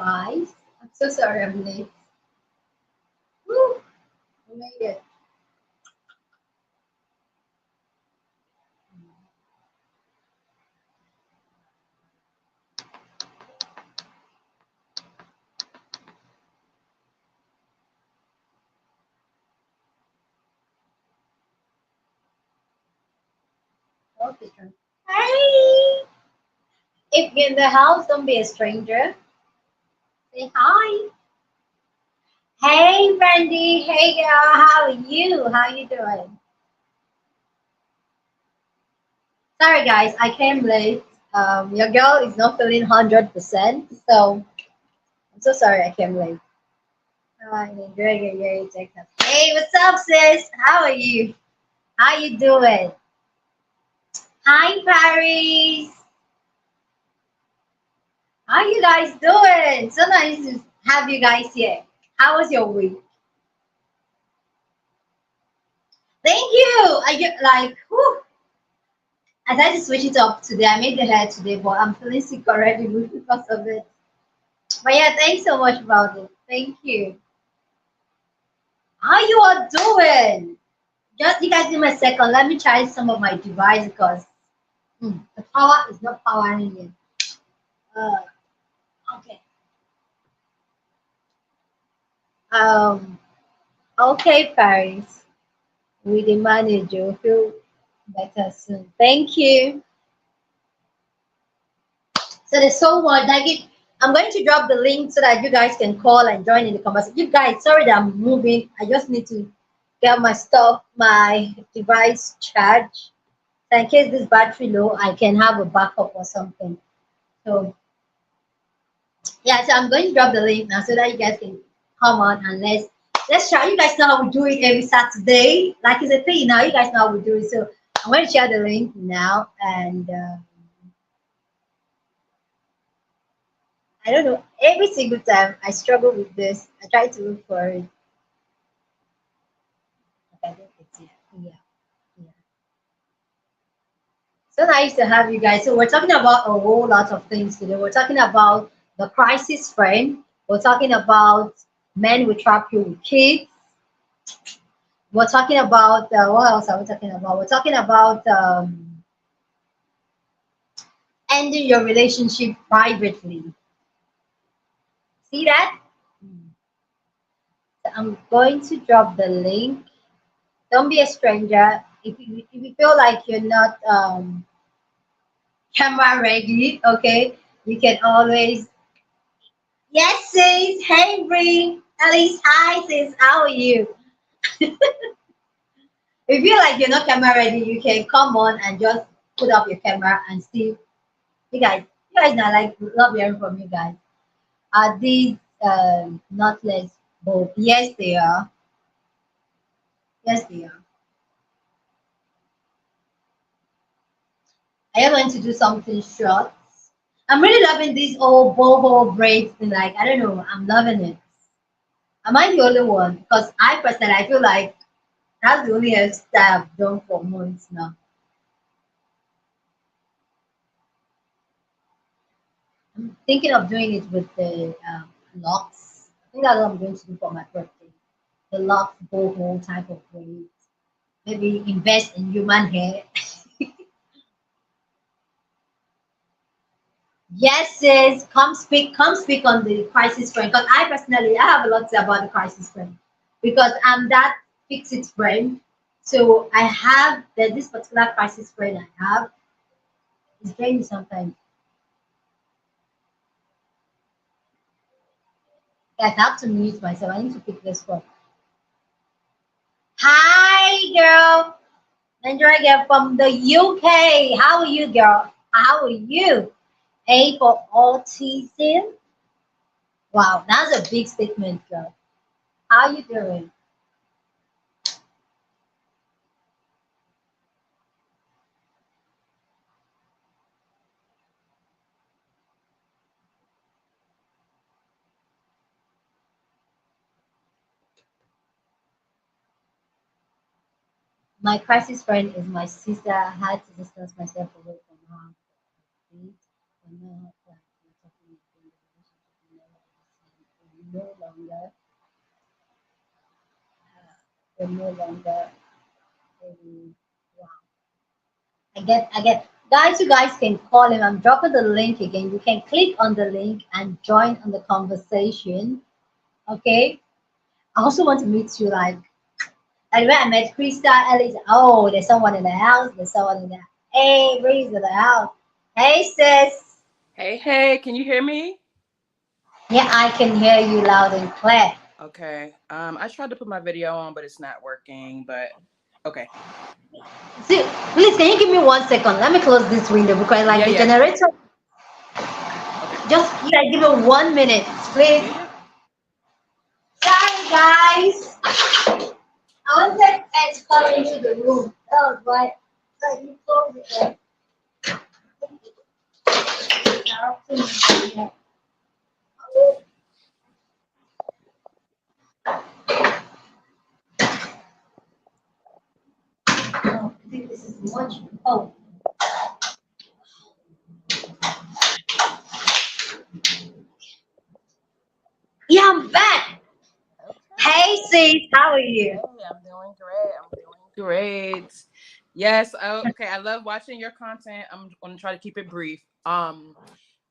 guys. I'm so sorry I'm late. Woo, we made it. Okay, sure. Hey! If you're in the house, don't be a stranger. Say hi. Hey, Brandy. Hey, girl. How are you? How you doing? Sorry, guys. I came late. Your girl is not feeling 100%, so I'm so sorry I came late. I'm enjoying your year in Texas. Hey, what's up, sis? How are you? How you doing? Hi, Paris. How you guys doing? So nice to have you guys here. How was your week? Thank you. I get like, whew, I tried to switch it up today. I made the hair today, but I'm feeling sick already because of it. But yeah, thanks so much about it. Thank you. How you all doing? Just you guys give me a second. Let me charge some of my device because the power is not powering in. Uh, okay. Um. Okay, Paris. We the manager feel better soon. Thank you. So there's so much. I'm going to drop the link so that you guys can call and join in the conversation. You guys, sorry that I'm moving. I just need to get my stuff, my device charged. So in case this battery low, I can have a backup or something. So yeah, so I'm going to drop the link now so that you guys can come on and let's try. You guys know how we do it every Saturday. Like it's a thing now. You guys know how we do it. So I'm going to share the link now and. I don't know. Every single time I struggle with this, I try to look for it. But I think it's here. Yeah, yeah. So nice to have you guys. So we're talking about a whole lot of things today. We're talking about the crisis friend. We're talking about men will trap you with kids. We're talking about what else are we talking about? We're talking about ending your relationship privately. See that? So I'm going to drop the link. Don't be a stranger. If you feel like you're not camera ready, okay, you can always yes sis, hey Bree, Alice, hi sis, how are you? If you feel like you're not camera ready, you can come on and just put up your camera and see. You guys not like love hearing from you guys. Are these not less both? Yes they are. Yes they are. I am going to do something short. I'm really loving this old boho braids thing. Like I don't know, I'm loving it. Am I the only one? Because I personally I feel like that's the only hairstyle I've done for months now. I'm thinking of doing it with the locks. I think that's what I'm going to do for my birthday. The locks boho type of braids. Maybe invest in human hair. Yes, sis. Come speak on the crisis friend. Because I personally, I have a lot to say about the crisis friend because I'm that fix it friend. So I have this particular crisis friend I have is draining sometimes. Guys, I have to mute myself. I need to pick this up. Hi, girl. Andrea girl from the UK. How are you, girl? How are you? A for autism. Wow, that's a big statement, girl. How you doing? My crisis friend is my sister. I had to distance myself away from her for a bit. But now, like, we're talking again, the relationship is not no longer, we're no longer. Wow. I get. Guys, you guys can call him. I'm dropping the link again. You can click on the link and join on the conversation. Okay. I also want to meet you. Like when I met Krista, Ellie. Oh, there's someone in the house. There's someone in the. Hey, Breeze in the house. Hey, sis. Hey, hey, can you hear me? Yeah, I can hear you loud and clear. Okay. I tried to put my video on, but it's not working. But okay. See, please, can you give me 1 second? Let me close this window because, like, Yeah, the yeah. generator. Okay. Just yeah, give me 1 minute, please. Yeah, yeah. Sorry, guys. I wanted Ed to come into the room. That was why. So you close it. Yeah. Oh, I think this is much. Oh, yeah, I'm back. Hey, Okay. sis, how are Hey, you? I'm doing great. I'm doing great. Yes. Okay. I love watching your content. I'm gonna try to keep it brief.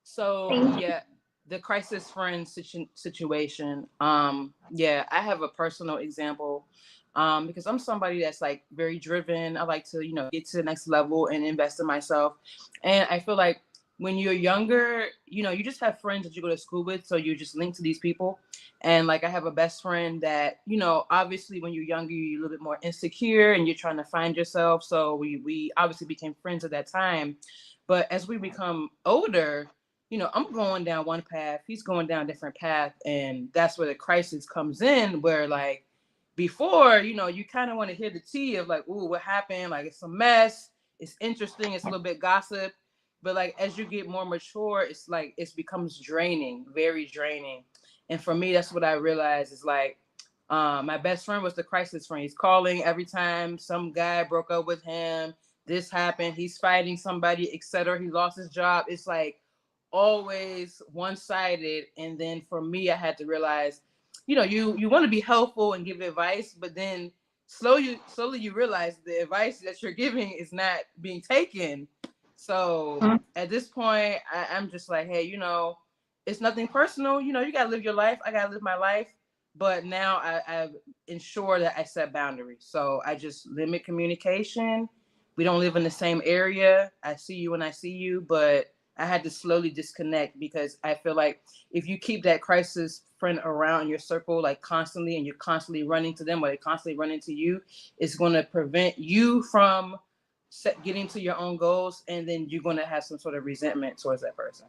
So Thank you. yeah, the crisis friend situation. Yeah, I have a personal example. Because I'm somebody that's like very driven. I like to, get to the next level and invest in myself. And I feel like when you're younger, you just have friends that you go to school with, so you just link to these people. And like I have a best friend that, obviously when you're younger, you're a little bit more insecure and you're trying to find yourself. So we obviously became friends at that time. But as we become older, I'm going down one path, he's going down a different path, and that's where the crisis comes in. Where like before, you kind of want to hear the tea of like, ooh, what happened? Like it's a mess. It's interesting. It's a little bit gossip. But like as you get more mature, it's like it becomes draining, very draining. And for me, that's what I realized is like, my best friend was the crisis friend. He's calling every time some guy broke up with him. This happened. He's fighting somebody, etc. He lost his job. It's like always one sided. And then for me, I had to realize, you want to be helpful and give advice, but then slowly you realize the advice that you're giving is not being taken. So at this point, I'm just like, hey, it's nothing personal. You gotta live your life. I gotta live my life. But now I've ensured that I set boundaries. So I just limit communication. We don't live in the same area. I see you when I see you, but I had to slowly disconnect because I feel like if you keep that crisis friend around your circle like constantly, and you're constantly running to them or they constantly running to you, it's going to prevent you from getting to your own goals, and then you're going to have some sort of resentment towards that person.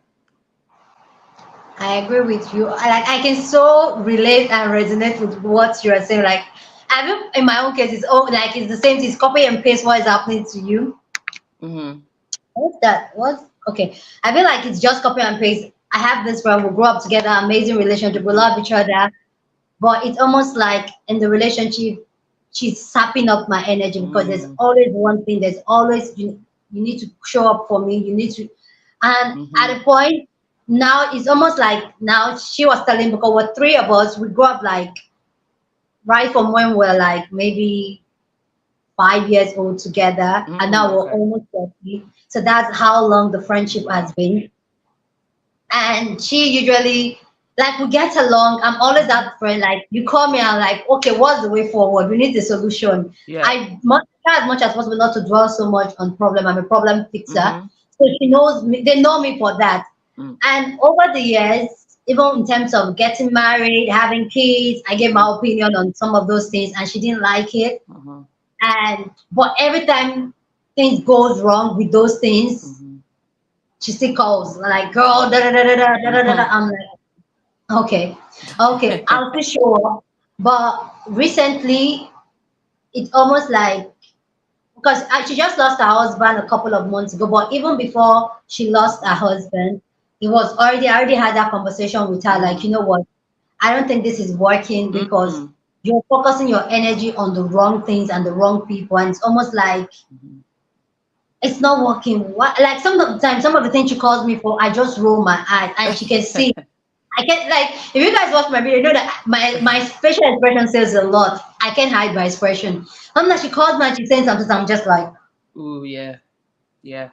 I agree with you. I can so relate and resonate with what you are saying. Like, I mean, in my own case, it's the same thing. It's copy and paste what is happening to you. Mm-hmm. What's that? What's okay? I feel like it's just copy and paste. I have this friend. We grew up together, amazing relationship. We Mm-hmm. love each other, but it's almost like in the relationship, she's sapping up my energy because there's Mm-hmm. always one thing. There's always you need to show up for me. You need to, and Mm-hmm. at a point now it's almost like now she was telling because we're three of us. We grew up like right from when we're like maybe 5 years old together, and now we're Okay. almost 30. So that's how long the friendship has Wow. been. And she usually like we get along. I'm always Mm-hmm. that friend. Like you call me, I'm like, okay, what's the way forward? We need a solution. Yeah. I must try as much as possible not to dwell so much on problem. I'm a problem fixer. Mm-hmm. So she knows me, they know me for that. Mm-hmm. And over the years, even in terms of getting married, having kids, I gave my opinion on some of those things and she didn't like it. Mm-hmm. And but every time things goes wrong with those things, Mm-hmm. she still calls like, girl, da da da da da da da da. Mm-hmm. I'm like, okay, okay, I'll be sure. But recently, it's almost like because she just lost her husband a couple of months ago. But even before she lost her husband, it was already I already had that conversation with her. Like, Mm-hmm. you know what? I don't think this is working because Mm-hmm. you're focusing your energy on the wrong things and the wrong people, and it's almost like it's not working. What like some of the time, some of the things she calls me for, I just roll my eyes, and she can see. I can't like if you guys watch my video, you know that my facial expression says a lot. I can't hide my expression. I'm like she calls me and she's saying something, so I'm just like Ooh, yeah, yeah.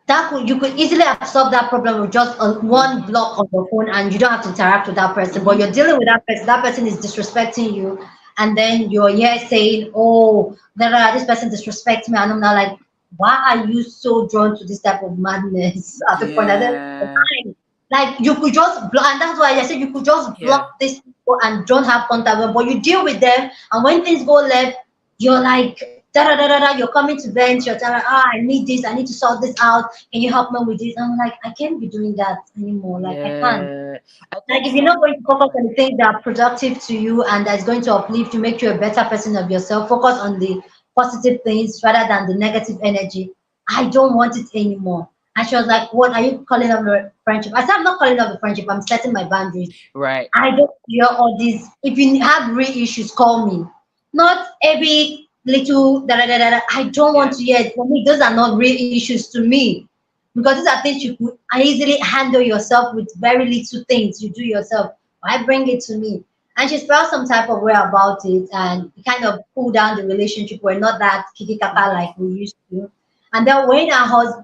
that could you could easily have solved that problem with just one Mm-hmm. block on your phone and you don't have to interact with that person. But Mm-hmm. you're dealing with that person is disrespecting you, and then you're here saying, "Oh, this person disrespects me," and I'm not like, why are you so drawn to this type of madness? At the point, I said, Yeah, like you could just block, and that's why I said you could just yeah, block these people and don't have contact with them, but you deal with them, and when things go left, you're like da da da da da. You're coming to vent. You're telling, I need this. I need to sort this out. Can you help me with this? I'm like, I can't be doing that anymore. Like I can't. yeah. I Like think if you're not some. going to Oh, focus go on ahead. the things that are productive to you and that's going to uplift you, make you a better person of yourself, focus on the positive things rather than the negative energy. I don't want it anymore. And she was like, what are you calling up a friendship? I said, I'm not calling up a friendship. I'm setting my boundaries. Right. I don't hear all this. If you have real issues, call me. Not every little da da da da. Da. I don't want Yeah. to hear it. For me, those are not real issues to me because these are things you could easily handle yourself with very little things you do yourself. Why bring it to me? And she felt some type of way about it, and it kind of pulled down the relationship. We're not that kiki kaka Mm-hmm. like we used to. And then when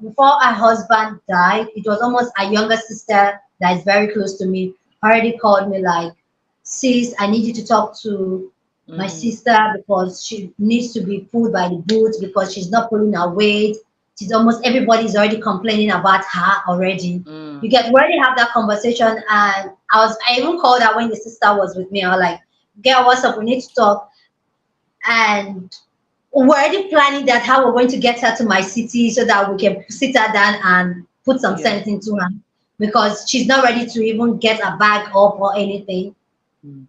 before our husband died, it was almost a younger sister that is very close to me already called me like, sis, I need you to talk to my Mm-hmm. sister because she needs to be pulled by the boots because she's not pulling her weight. She's almost everybody's already complaining about her already. Mm. You get we already have that conversation, and I even called her when the sister was with me. I was like, girl, what's up? We need to talk. And we're already planning that how we're going to get her to my city so that we can sit her down and put some Yeah. sense into her because she's not ready to even get a bag up or anything. Mm.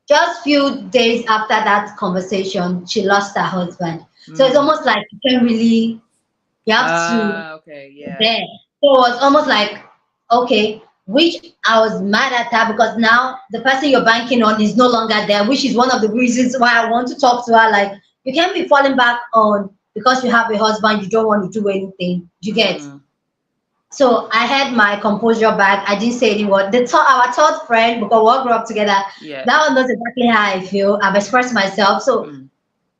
Just few days after that conversation, she lost her husband. So it's Mm. almost like you can't really, you have to Okay. Yeah. there. So it was almost like, okay, which I was mad at her because now the person you're banking on is no longer there, which is one of the reasons why I want to talk to her. Like, you can't be falling back on because you have a husband, you don't want to do anything. You get? Mm. So I had my composure back. I didn't say any word. Our third friend, because we all grew up together, Yeah. that one knows exactly how I feel. I've expressed myself. So, Mm.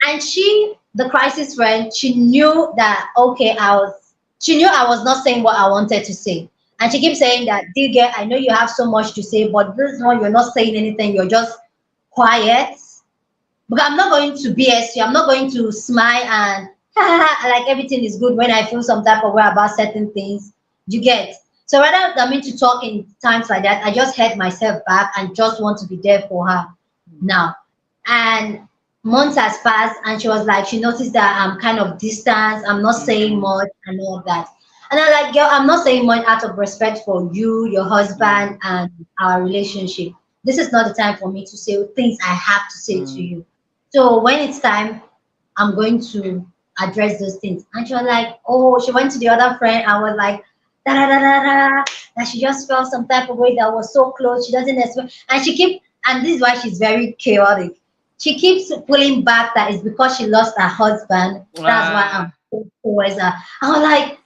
and she, the crisis friend, she knew that, okay, she knew I was not saying what I wanted to say. And she keeps saying that, dear girl, I know you have so much to say, but this one, you're not saying anything. You're just quiet. Because I'm not going to BS you. I'm not going to smile and like everything is good when I feel some type of way about certain things. You get. So rather than me to talk in times like that, I just held myself back and just want to be there for her Mm. now. And months has passed, and she was like, she noticed that I'm kind of distant, I'm not saying Mm-hmm. much, and all of that. And I'm like, girl, I'm not saying much out of respect for you, your Mm. husband, and our relationship. This is not the time for me to say things I have to say to Mm. you. So when it's time, I'm going to address those things. And she was like, oh, she went to the other friend and was like, da da da da da, that she just felt some type of way that was so close. She doesn't expect, and she keep, and this is why she's very chaotic. She keeps pulling back that it's because she lost her husband. That's why I'm Ah. so towards her. I was like,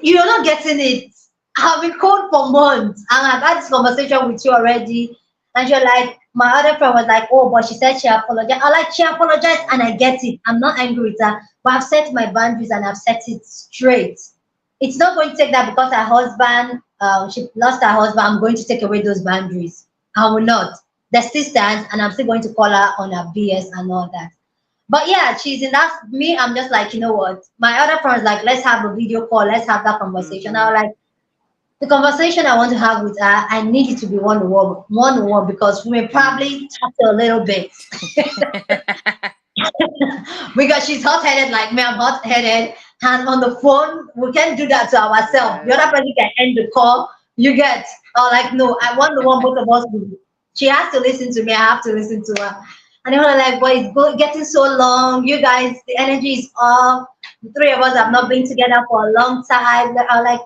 you're not getting it. I've been cold for months, and I've had this conversation with you already. And you're like, my other friend was like, oh, but she said she apologized. I like, she apologized, and I get it. I'm not angry with her, but I've set my boundaries and I've set it straight. It's not going to take that because her husband, she lost her husband. I'm going to take away those boundaries. I will not. They still stands, and I'm still going to call her on her BS and all that. But yeah, she's in that. Me, I'm just like, you know what? My other friends like, let's have a video call. Let's have that conversation. I Mm-hmm. was like, the conversation I want to have with her, I need it to be one on one because we may Mm. probably talk a little bit because she's hot headed like me. I'm hot headed, and on the phone we can't do that to ourselves. The other Right. person can end the call. You get, like, no, I want the one both of us. She has to listen to me. I have to listen to her. And they were like, boy, getting so long. You guys, the energy is off. The three of us have not been together for a long time. I'm like,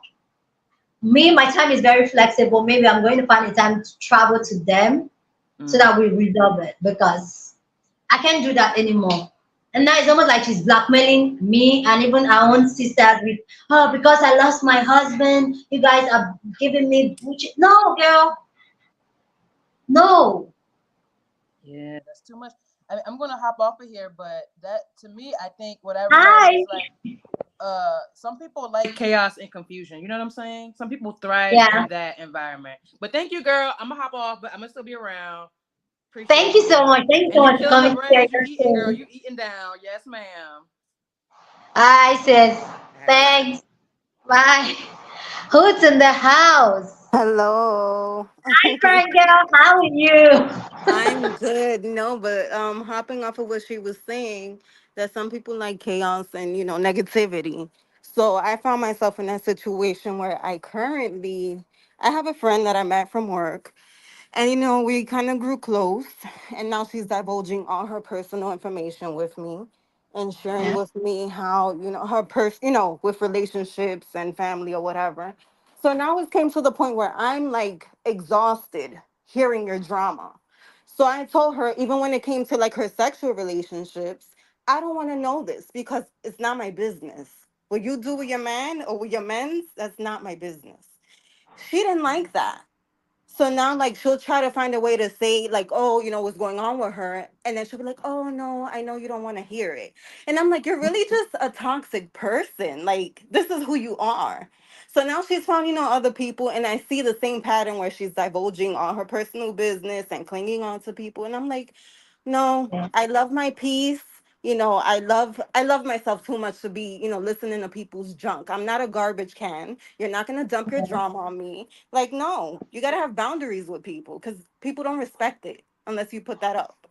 me, my time is very flexible. Maybe I'm going to find a time to travel to them so Mm. that we resolve it because I can't do that anymore. And now it's almost like she's blackmailing me and even our own sisters with, oh, because I lost my husband, you guys are giving me bullshit. No, girl, No. Yeah, that's too much. I'm gonna hop off of here, but that to me, I think what I realized Hi. is like some people like chaos and confusion. You know what I'm saying? Some people thrive Yeah. in that environment. But thank you, girl. I'm gonna hop off, but I'm gonna still be around. Thank Appreciate you so you. much. Thank you so And you much for killing the coming to share bread. You your eating, girl. story. You eating down. Yes, ma'am. Hi, sis. All right. Thanks. Bye. Who's in the house? Hello. Hi, friend girl. How are you? I'm good. No, but hopping off of what she was saying, that some people like chaos and negativity. So I found myself in that situation where I have a friend that I met from work, and we kind of grew close, and now she's divulging all her personal information with me and sharing Yeah. with me how, with relationships and family or whatever. So now it came to the point where I'm like exhausted hearing your drama. So I told her, even when it came to like her sexual relationships, I don't want to know this because it's not my business. What you do with your man or with your men's, that's not my business. She didn't like that. So now, like, she'll try to find a way to say, like, oh, what's going on with her. And then she'll be like, oh, no, I know you don't want to hear it. And I'm like, you're really just a toxic person. Like, this is who you are. So now she's found, other people. And I see the same pattern where she's divulging all her personal business and clinging on to people. And I'm like, no, I love my peace. I love myself too much to be, listening to people's junk. I'm not a garbage can. You're not going to dump your drama on me. Like, no, you got to have boundaries with people because people don't respect it unless you put that up.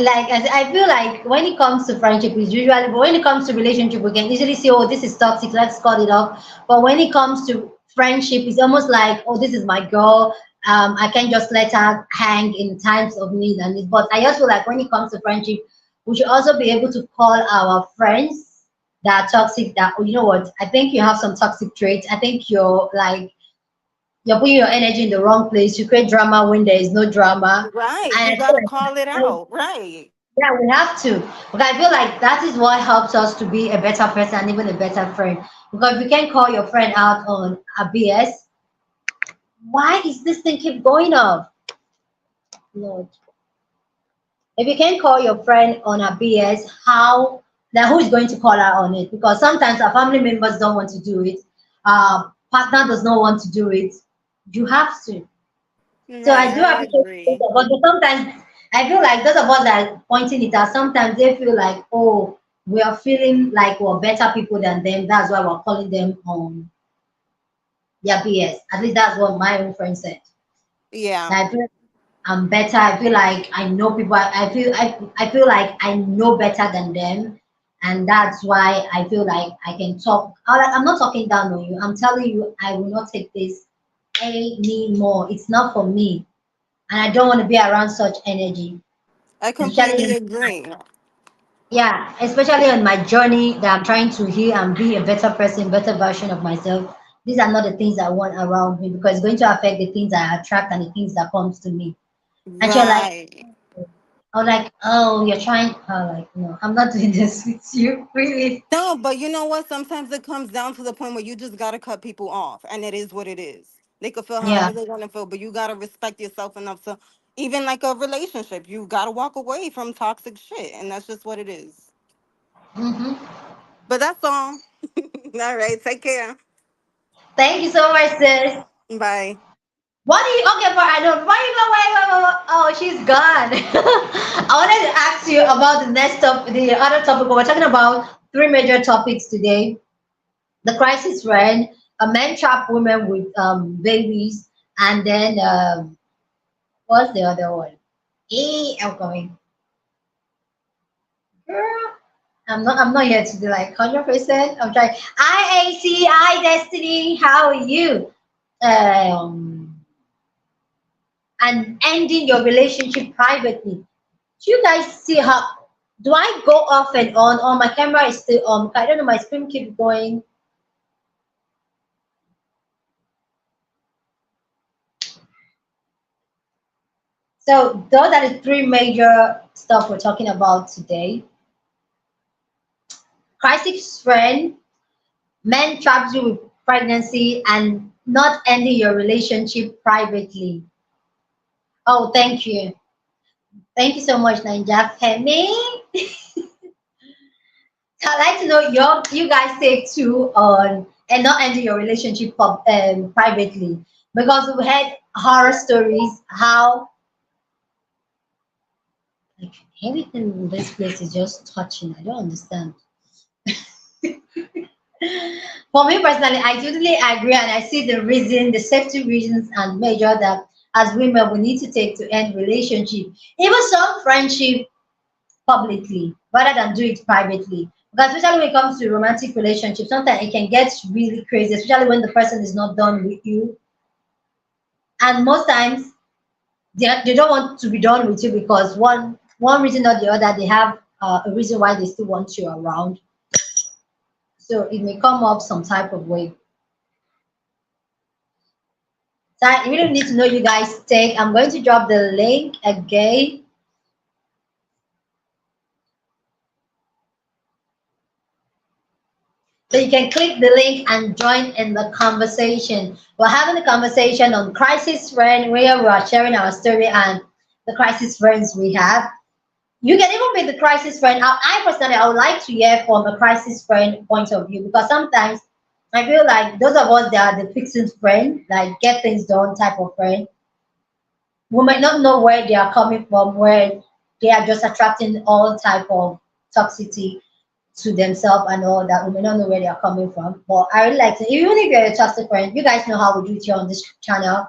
Like I feel like when it comes to friendship it's usually, but when it comes to relationship we can easily say, oh, this is toxic, let's cut it off. But when it comes to friendship it's almost like, oh, this is my girl, I can just let her hang in times of need and this. But I also feel like when it comes to friendship we should also be able to call our friends that are toxic, that, oh, you know what, I think you have some toxic traits, I think you're like, you're putting your energy in the wrong place, you create drama when there is no drama. Right. And You I got feel to like, call it out. Right. yeah, we have to. But I feel like that is what helps us to be a better person and even a better friend. Because if you can call your friend out on a BS, why is this thing keep going off? Lord. If you can call your friend on a BS, how, now who is going to call her on it? Because sometimes our family members don't want to do it. Partner does not want to do it. You have to. So I Right. do I appreciate it, agree. but sometimes I feel like those of us that are pointing it out, sometimes they feel like, oh, we are feeling like we're better people than them. That's why we're calling them their BS. At least that's what my own friend said. Yeah. I feel I'm better. I feel like I know people. I feel like I know better than them, and that's why I feel like I can talk. I'm not talking down on you. I'm telling you, I will not take this anymore. It's not for me, and I don't want to be around such energy, I especially completely agree. yeah, especially on my journey that I'm trying to heal and be a better person, better version of myself. These are not the things I want around me because it's going to affect the things I attract and the things that comes to me. And you're like, Right. I'm like, oh, you're trying. Oh, like, no, I'm not doing this with you, really. No, but you know what? Sometimes it comes down to the point where you just gotta cut people off, and it is what it is. They could feel Yeah. however they want to feel, but you gotta respect yourself enough to, even like a relationship, you gotta walk away from toxic shit, and that's just what it is. Hmm. But that's all. All right, take care. Thank you so much, sis. Bye. What do you, okay, but I don't, why you go, wait. Oh, she's gone. I wanted to ask you about the next topic, the other topic. We're talking about three major topics today: the crisis red, a men trap women with babies, and then what's the other one? I'm coming, girl. I'm not here to be like 100%. I'm trying. IACI Destiny, how are you? Um, and ending your relationship privately. Do you guys see how? Do I go off and on? Or my camera is still on? I don't know. My screen keeps going. So those are the three major stuff we're talking about today. Crisis friend, men traps you with pregnancy, and not ending your relationship privately. Oh, thank you. Thank you so much, Ninja Femi. I'd like to know you guys take two on and not ending your relationship privately, because we had horror stories how like everything in this place is just touching. I don't understand. For me personally, I totally agree, and I see the reason, the safety reasons and measure that as women we need to take to end relationship, even some friendship publicly rather than do it privately. Because especially when it comes to romantic relationships, sometimes it can get really crazy, especially when the person is not done with you. And most times they don't want to be done with you because one reason or the other they have a reason why they still want you around. So it may come up some type of way. So I really need to know you guys take. I'm going to drop the link again. So you can click the link and join in the conversation. We're having a conversation on crisis friend where we are sharing our story and the crisis friends we have. You can even be the crisis friend. I personally, I would like to hear from a crisis friend point of view because sometimes I feel like those of us that are the fixing friend, like get things done type of friend, we might not know where they are coming from, where they are just attracting all type of toxicity to themselves and all that. We may not know where they are coming from. But I really like to, even if you're a trusted friend, you guys know how we do it here on this channel.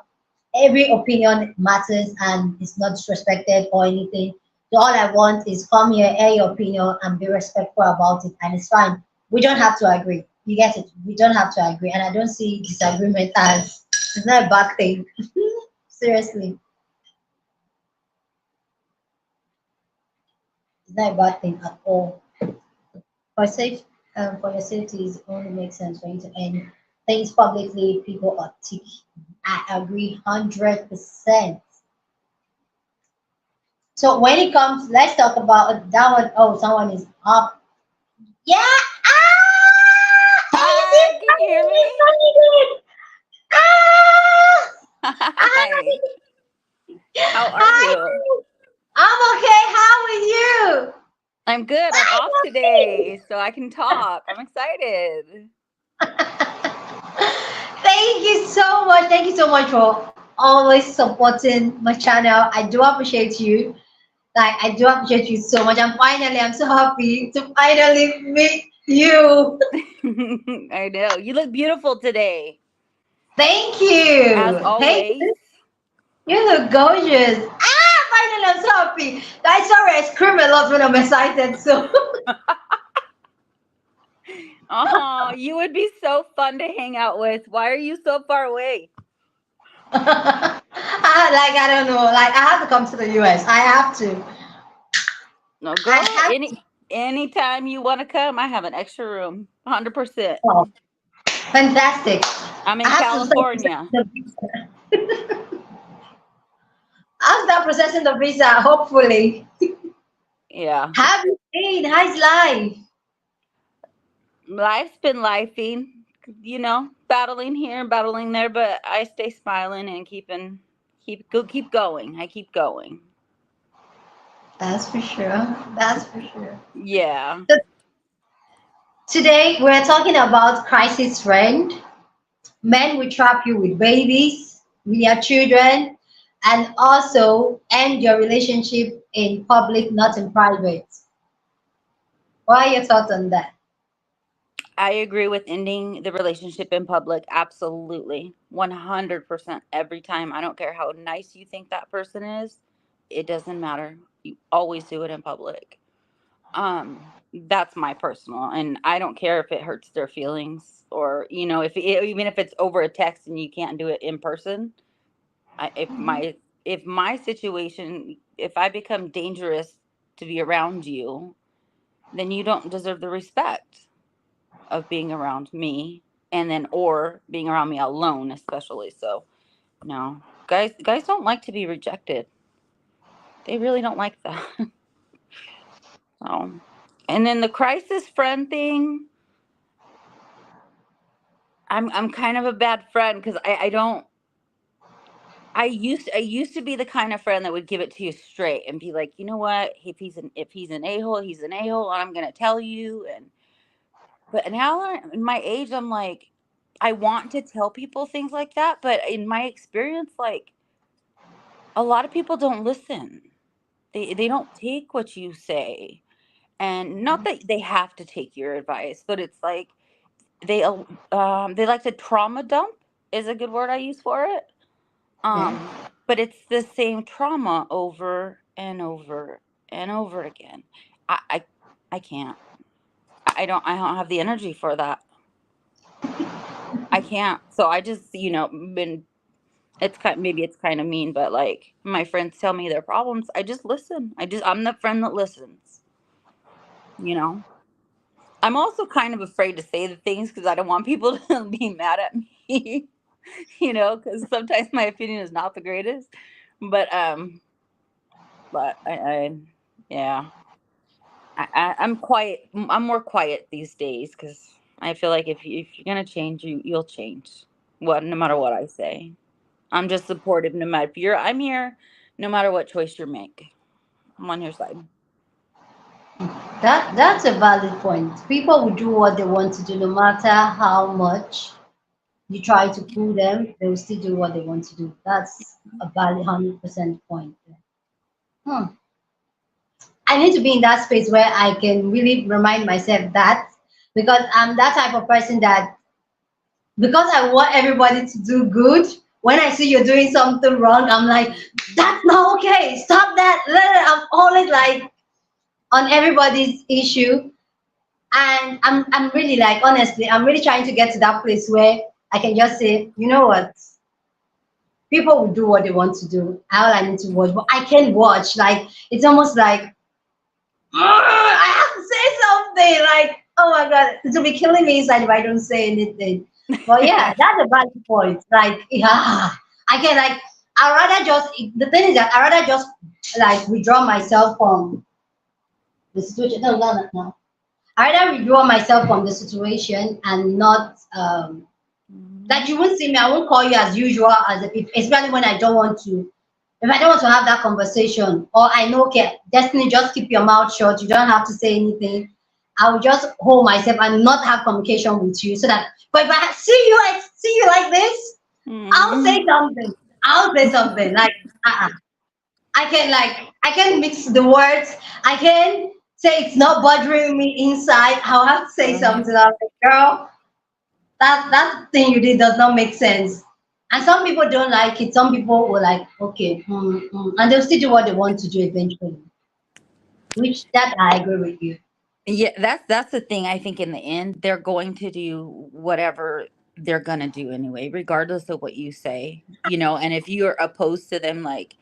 Every opinion matters and it's not disrespected or anything. So all I want is come here, air your opinion, and be respectful about it, and it's fine. We don't have to agree. You get it? We don't have to agree, and I don't see disagreement as it's not a bad thing. Seriously, it's not a bad thing at all. For safe, for your safety, it only makes sense for you to end things publicly. People are tick. I agree, 100%. So when it comes, let's talk about that one. Oh, someone is up. Yeah. Ah! Easy Hi, can you hear money, me? money. Ah! Hi. How are Hi. you? I'm okay. How are you? I'm good. I'm off today, so I can talk. I'm excited. Thank you so much. Thank you so much for always supporting my channel. I do appreciate you. Like I do appreciate you so much. I'm so happy to finally meet you. I know. You look beautiful today, Thank as you. Thank always. you. You look gorgeous. Ah, finally I'm so happy. Guys, sorry I scream a lot when I'm excited. So Oh, you would be so fun to hang out with. Why are you so far away? I don't know. Like I have to come to the US. I have to. No, I girl. have Anytime you want to come, I have an extra room. 100%. to. Fantastic. I'm I in have to start processing California. the visa. I'll start processing the visa, hopefully. Yeah. Have you been? How's life? Life's been lifing, battling here and battling there, but I stay smiling and keep going. I keep going. That's for sure. That's for sure. Yeah. So today we're talking about crisis friend. Men will trap you with babies, with their children, and also end your relationship in public, not in private. What are your thoughts on that? I agree with ending the relationship in public. Absolutely. 100% every time. I don't care how nice you think that person is. It doesn't matter. You always do it in public. That's my personal, and I don't care if it hurts their feelings, or even if it's over a text and you can't do it in person. I, if Mhm. my if my situation, if I become dangerous to be around you, then you don't deserve the respect of being around me, and then or being around me alone, especially. So no, guys don't like to be rejected. They really don't like that. So, and then the crisis friend thing, I'm kind of a bad friend because I don't. I used to be the kind of friend that would give it to you straight and be like, you know what, if he's an a-hole, he's an a-hole, and I'm gonna tell you. And but now in my age, I'm like, I want to tell people things like that, but in my experience, like, a lot of people don't listen. They don't take what you say, and not that they have to take your advice, but it's like they like to trauma dump is a good word I use for it. Yeah. But it's the same trauma over and over and over again. I I, I can't. I don't have the energy for that. I can't. So I just, been it's kind maybe it's kind of mean, but like my friends tell me their problems, I just listen. I'm the friend that listens, you know. I'm also kind of afraid to say the things because I don't want people to be mad at me, because sometimes my opinion is not the greatest. But I yeah, I'm quiet. I'm more quiet these days because I feel like if you're gonna change, you'll change. What No matter what I say, I'm just supportive. No matter if I'm here, no matter what choice you make, I'm on your side. That's a valid point. People will do what they want to do, no matter how much you try to pull them, they will still do what they want to do. That's a valid 100% point. Hmm. I need to be in that space where I can really remind myself that, because I'm that type of person that, because I want everybody to do good, when I see you're doing something wrong, I'm like, that's not okay. Stop that. I'm always like on everybody's issue. And I'm really like, honestly, I'm really trying to get to that place where I can just say, you know what? People will do what they want to do. All I need to watch, but I can't watch. Like, it's almost like, I have to say something. Like, oh my God, it will be killing me inside if I don't say anything. But yeah, that's a valid point. Like, yeah, I can, like, I rather just, the thing is that I rather just like withdraw myself from the situation. No, no, no, no. I rather withdraw myself from the situation and not Mhm. like, you won't see me. I won't call you as usual, especially when I don't want to. If I don't want to have that conversation, or I know, okay, Destiny, just keep your mouth shut. You don't have to say anything. I will just hold myself and not have communication with you, so that. But if I see you like this, I'll say Mhm. something. I'll say something like, uh-uh. I can mix the words. I can say it's not bothering me inside. I'll have to say something. I'm like, girl, that thing you did does not make sense. And some people don't like it. Some people will like, okay, and they'll still do what they want to do eventually. Which that I agree with you. Yeah, that's the thing. I think in the end, they're going to do whatever they're gonna do anyway, regardless of what you say. And if you're opposed to them, like,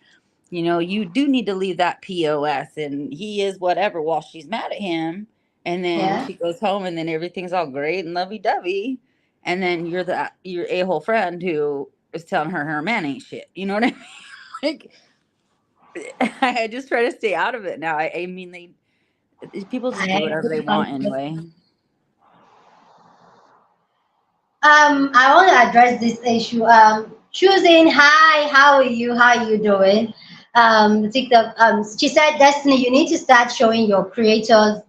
you do need to leave that POS, and he is whatever while she's mad at him, and then Yeah, she goes home, and then everything's all great and lovey dovey, and then you're your a hole friend who is telling her man ain't shit. You know what I mean? Like, I just try to stay out of it now. I mean, people just I do whatever they agree want 100%. anyway. I want to address this issue. Choosing, hi, how are you? How are you doing? The TikTok. She said, Destiny, you need to start showing your creators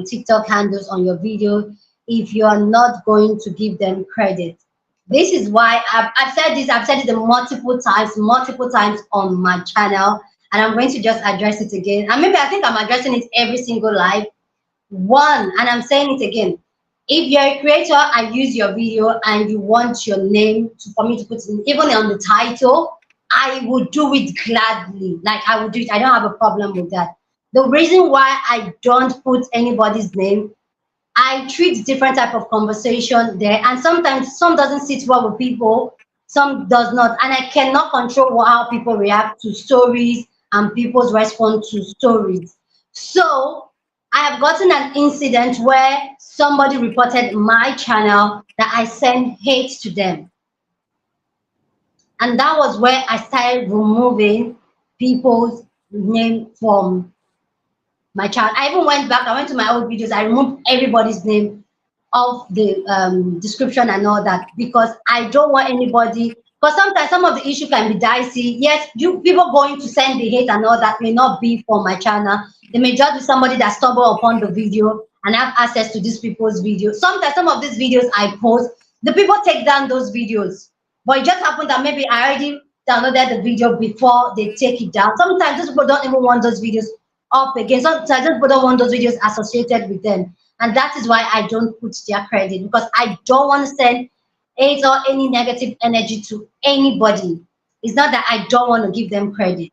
TikTok handles on your video if you are not going to give them credit. This is why I've said this. I've said it multiple times on my channel, and I'm going to just address it again. And maybe I think I'm addressing it every single live one, and I'm saying it again. If you're a creator, I use your video and you want your name for me to put in, even on the title, I would do it gladly. Like, I would do it. I don't have a problem with that. The reason why I don't put anybody's name, I treat different type of conversation there, and sometimes some doesn't sit well with people, some does not, and I cannot control how people react to stories and people's response to stories. So I have gotten an incident where somebody reported my channel that I sent hate to them, and that was where I started removing people's name from my channel. I even went back, I went to my old videos, I removed everybody's name off the description and all that, because I don't want anybody. Because sometimes some of the issue can be dicey. Yes, you people going to send the hate and all that may not be for my channel. They may just be somebody that stumble upon the video and have access to these people's videos. Sometimes some of these videos I post, the people take down those videos. But it just happened that maybe I already downloaded the video before they take it down. Sometimes those people don't even want those videos up again. Sometimes those people don't want those videos associated with them. And that is why I don't put their credit, because I don't want to send hate or any negative energy to anybody. It's not that I don't want to give them credit.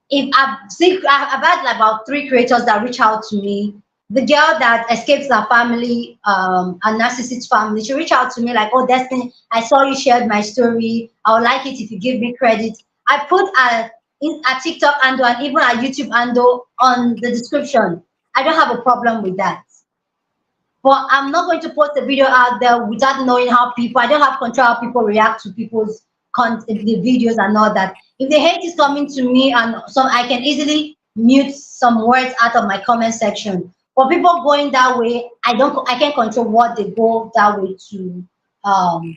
If I've had like about three creators that reach out to me. The girl that escapes her family, a narcissist family, she reached out to me like, "Oh, Destiny, I saw you shared my story. I would like it if you give me credit." I put a TikTok handle and even a YouTube handle on the description. I don't have a problem with that. But I'm not going to post a video out there without knowing how people. I don't have control how people react to people's content, the videos and all that. If the hate is coming to me, and so I can easily mute some words out of my comment section. For people going that way, I can't control what they go that way to um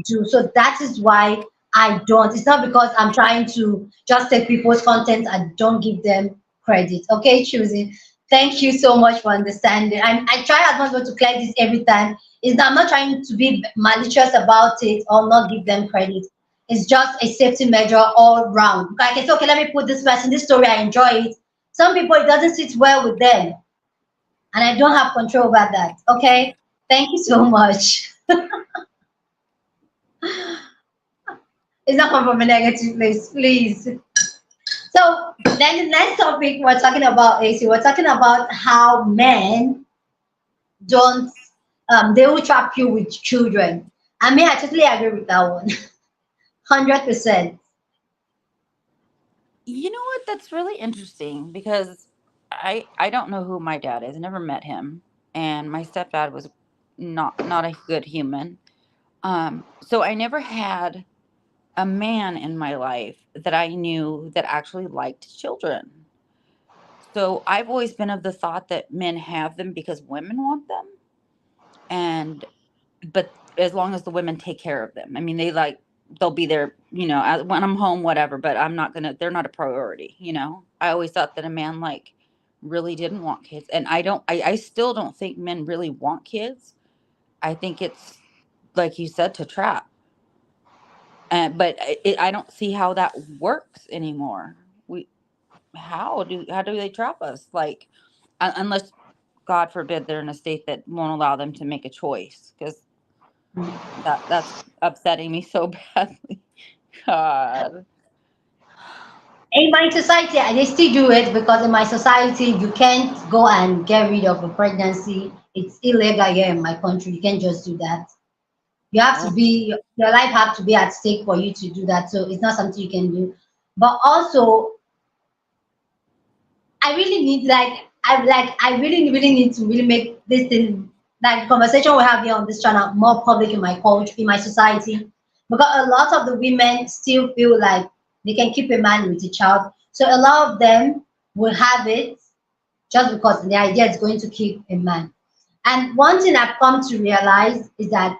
do. So that is why I don't. It's not because I'm trying to just take people's content and don't give them credit. Okay, choosing. Thank you so much for understanding. I try as much to clear this every time. Is that I'm not trying to be malicious about it or not give them credit. It's just a safety measure all round. Okay, I can say, okay, let me put this person, this story, I enjoy it. Some people, it doesn't sit well with them, and I don't have control over that. Okay, thank you so much. It's not come from a negative place, please. So then the next topic we're talking about is we're talking about how men don't they will trap you with children. I mean, I totally agree with that one. 100%. You know what? That's really interesting because I don't know who my dad is. I never met him, and my stepdad was not a good human. So I never had a man in my life that I knew that actually liked children. So I've always been of the thought that men have them because women want them, and but as long as the women take care of them. I mean, they'll be there, when I'm home, whatever. But I'm not gonna. They're not a priority. I always thought that a man really didn't want kids, and I don't. I still don't think men really want kids. I think it's like you said, to trap. But I don't see how that works anymore. We how do they trap us? Like, unless God forbid they're in a state that won't allow them to make a choice, because that's upsetting me so badly. God. In my society, they still do it because in my society, you can't go and get rid of a pregnancy. It's illegal here in my country. You can't just do that. You have to Oh, be, your life have to be at stake for you to do that. So it's not something you can do. But also, I really need I really need to really make this thing, like the conversation we have here on this channel, more public in my culture, in my society, because a lot of the women still feel like they can keep a man with a child. So a lot of them will have it just because the idea is going to keep a man. And one thing I've come to realize is that,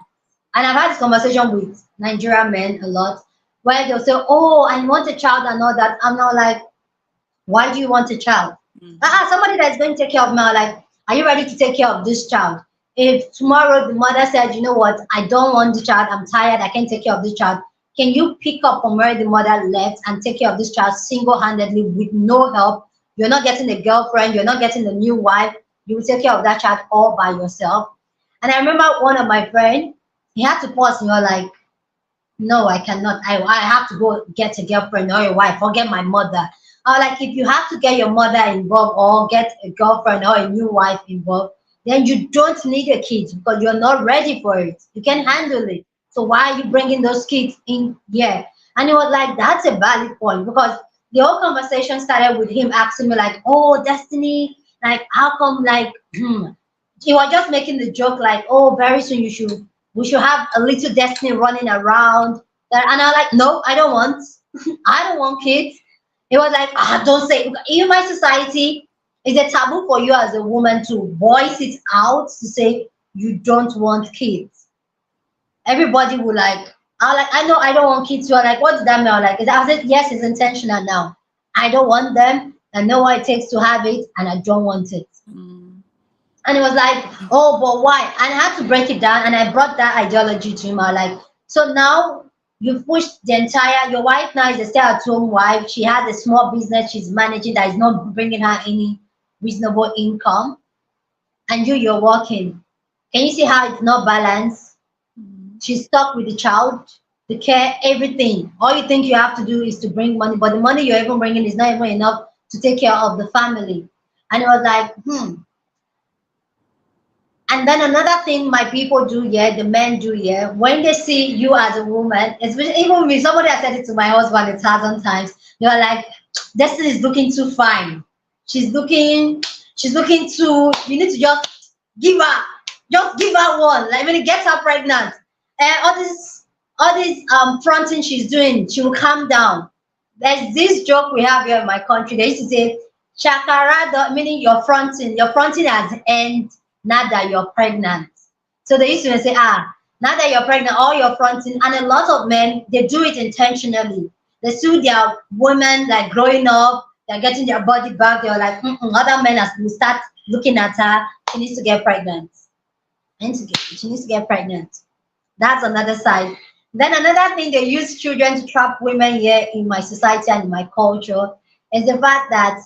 and I've had this conversation with Nigerian men a lot, where they'll say, "Oh, I want a child and all that." I'm not like, why do you want a child? mhm. Somebody that's going to take care of me, like, are you ready to take care of this child? If tomorrow the mother said, you know what, I don't want the child, I'm tired, I can't take care of this child, can you pick up from where the mother left and take care of this child single-handedly with no help? You're not getting a girlfriend, you're not getting a new wife, you will take care of that child all by yourself. And I remember one of my friends, he had to pause and you're like, no, I cannot. I have to go get a girlfriend or a wife or get my mother. Like if you have to get your mother involved or get a girlfriend or a new wife involved, then you don't need a kid because you're not ready for it. You can handle it. So why are you bringing those kids in here? And it was like, that's a valid point because the whole conversation started with him asking me like, oh, Destiny, like how come like he was just making the joke like, oh, very soon we should have a little Destiny running around. And I'm like, no, I don't want. I don't want kids. It was like, don't say. In my society, it's a taboo for you as a woman to voice it out to say you don't want kids. Everybody will like, I know I don't want kids. You're like, what does that mean? I'm like, I said, yes, it's intentional now. I don't want them. I know what it takes to have it, and I don't want it. Mm. And it was like, oh, but why? And I had to break it down, and I brought that ideology to him. I was like, so now you've pushed the entire, your wife now is a stay-at-home wife. She has a small business she's managing that is not bringing her any reasonable income, and you're working. Can you see how it's not balanced? Mm. She's stuck with the child, the care, everything. All you think you have to do is to bring money, but the money you're even bringing is not even enough to take care of the family. And it was like, And then another thing my people do here, the men do here, when they see you as a woman, especially even me, somebody has said it to my husband 1,000 times. They're like, Destiny is looking too fine. She's looking, she's looking too. You need to just give her one. Like when it gets her pregnant, and all this fronting she's doing, she will calm down. There's this joke we have here in my country. They used to say, Shakara, meaning your fronting has end now that you're pregnant. So they used to say, now that you're pregnant, all your fronting, and a lot of men, they do it intentionally. They see their women like growing up, they're getting their body back, they're like, other men as we start looking at her, she needs to get pregnant. She needs to get pregnant. That's another side. Then another thing they use children to trap women here in my society and in my culture is the fact that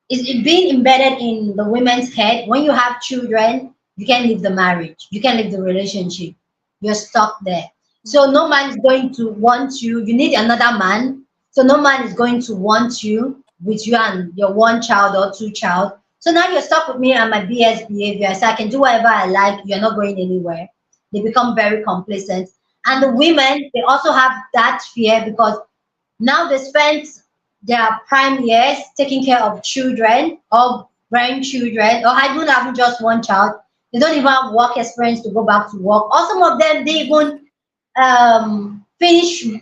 it's being embedded in the women's head. When you have children, you can't leave the marriage, you can't leave the relationship. You're stuck there. So no man is going to want you. You need another man. So no man is going to want you with you and your one child or two child. So now you're stuck with me and my BS behavior. So I can do whatever I like. You're not going anywhere. They become very complacent. And the women, they also have that fear because now they spent their prime years taking care of children or grandchildren, or even having just one child. They don't even have work experience to go back to work. Or some of them, they even finish, even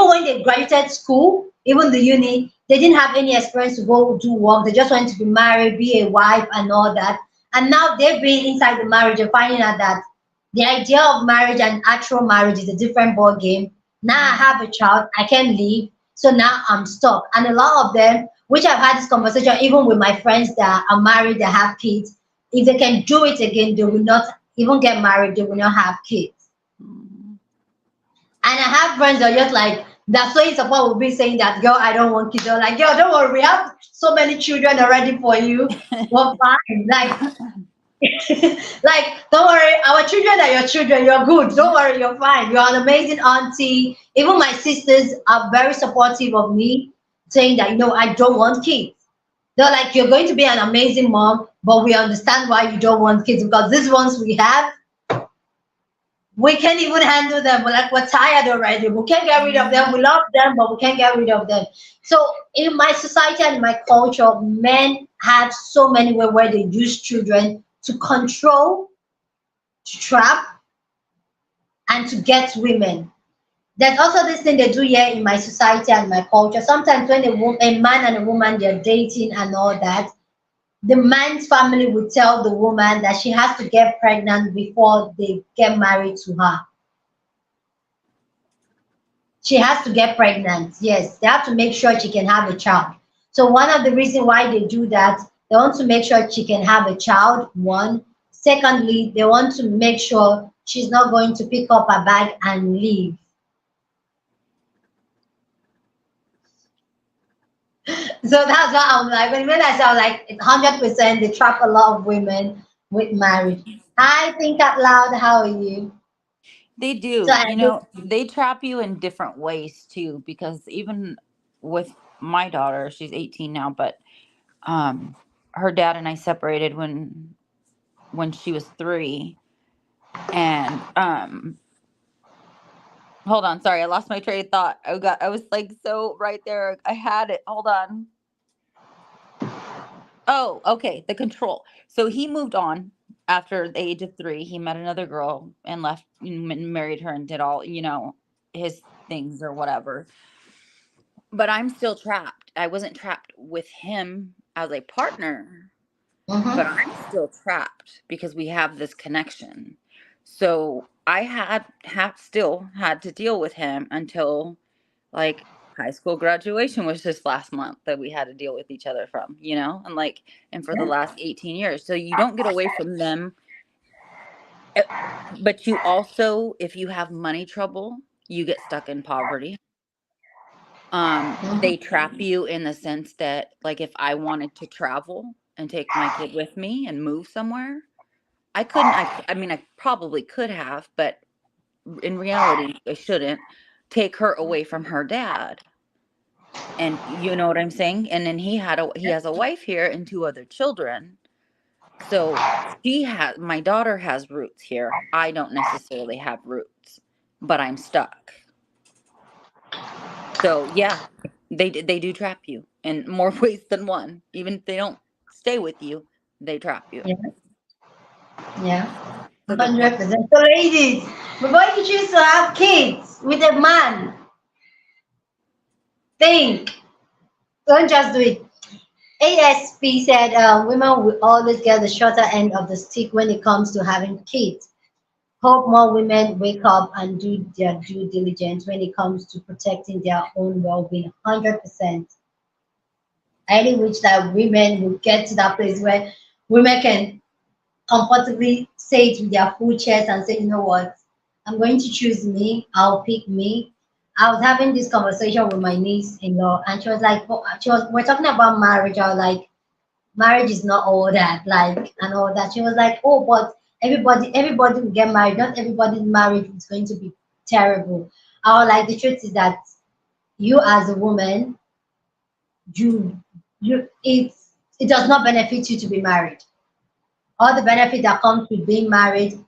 when they graduated school, even the uni, they didn't have any experience to go do work. They just wanted to be married, be a wife, and all that. And now they've been inside the marriage and finding out that the idea of marriage and actual marriage is a different ball game. Now I have a child, I can leave, so now I'm stuck. And a lot of them, which I've had this conversation even with my friends that are married, that have kids, if they can do it again, they will not even get married, they will not have kids. Mm. And I have friends that are just like, that's why support will be saying that, girl, I don't want kids. They're like, girl, don't worry, we have so many children already for you. We're fine. Like, don't worry, our children are your children. You're good. Don't worry, you're fine. You're an amazing auntie. Even my sisters are very supportive of me, saying that, I don't want kids. They're like, you're going to be an amazing mom, but we understand why you don't want kids because these ones we have, we can't even handle them. We're tired already. We can't get rid of them. We love them, but we can't get rid of them. So in my society and my culture, men have so many ways where they use children to control, to trap, and to get women. There's also this thing they do here in my society and my culture. Sometimes when a man and a woman they're dating and all that, the man's family would tell the woman that she has to get pregnant before they get married to her. She has to get pregnant. Yes, they have to make sure she can have a child. So one of the reasons why they do that, they want to make sure she can have a child. One. Secondly, they want to make sure she's not going to pick up her bag and leave. So that's why I'm like, when I say I'm like, 100%, they trap a lot of women with marriage. I think out loud. How are you? They So do. I You think, know, they trap you in different ways too, because even with my daughter, she's 18 now, but um her dad and I separated when she was 3. And hold on, sorry, I lost my train of thought. I was like so right there. I had it. Hold on. Oh, okay, the control. So he moved on after the age of 3. He met another girl and left and married her and did all, his things or whatever. But I'm still trapped. I wasn't trapped with him as a partner, but mm-hmm. I'm still trapped because we have this connection. So I have still had to deal with him until like high school graduation was just last month that we had to deal with each other from, and and for the last 18 years. So you don't get away from them. eh, But you also, if you have money trouble, you get stuck in poverty. They Mhm. trap you in the sense that, like, if I wanted to travel and take my kid with me and move somewhere, I couldn't. I mean, I probably could have, but in reality, I shouldn't take her away from her dad. And you know what I'm saying? And then he has a wife here and two other children. So my daughter has roots here. I don't necessarily have roots, but I'm stuck. So yeah, they do trap you in more ways than one. Even if they don't stay with you, they trap you. Yeah, yeah, It's a good point. 100%. So, ladies, before you choose to have kids with a man, think. Don't just do it. ASP said women will always get the shorter end of the stick when it comes to having kids. Hope more women wake up and do their due diligence when it comes to protecting their own well-being. 100%. I really wish that women will get to that place where women can comfortably say it with their full chest and say, you know what, I'm going to choose me, I'll pick me. I was having this conversation with my niece in law, and she was like, oh, we're talking about marriage. I was like, marriage is not all that, like, and all that. She was like, oh, but everybody will get married. Not everybody's marriage is going to be terrible. I was like, the truth is that you as a woman, you, it does not benefit you to be married. All the benefit that comes with being married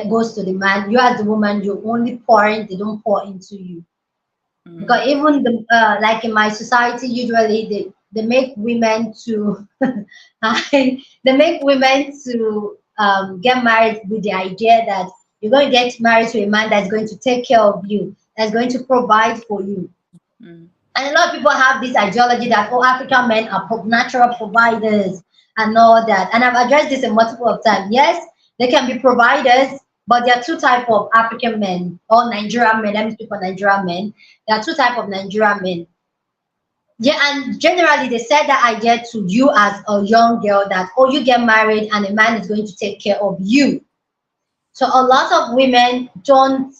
goes to the man. You as the woman, you're only pouring; they don't pour into you. Mm, Because even like in my society, usually they make women to they make women to get married with the idea that you're going to get married to a man that's going to take care of you, that's going to provide for you. mm, And a lot of people have this ideology that oh, African men are natural providers and all that. And I've addressed this a multiple of times. Yes, they can be providers, but there are two type of African men or Nigerian men. Let me speak for Nigerian men. There are two type of Nigerian men. Yeah, and generally they said that idea to you as a young girl that oh, you get married and a man is going to take care of you. So a lot of women don't,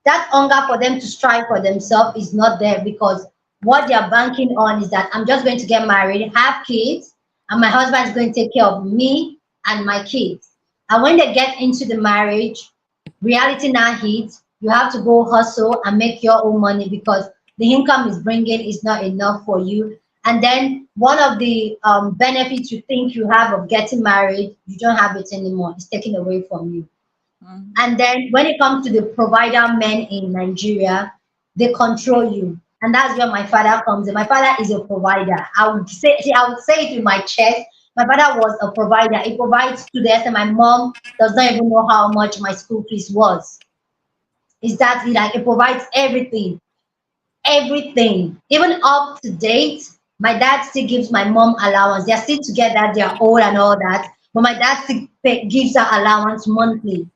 that hunger for them to strive for themselves is not there because what they're banking on is that I'm just going to get married, have kids, and my husband is going to take care of me and my kids. And when they get into the marriage, reality now hits. You have to go hustle and make your own money because the income is bringing is not enough for you. And then one of the benefits you think you have of getting married, you don't have it anymore. It's taken away from you. mm, And then when it comes to the provider men in Nigeria, they control you. And that's where my father comes in. My father is a provider. I would say it with my chest. My father was a provider. He provides to the extent my mom does not even know how much my school fees was. Is that like it provides everything, everything, even up to date. My dad still gives my mom allowance. They're still together. They're old and all that. But my dad still gives her allowance monthly.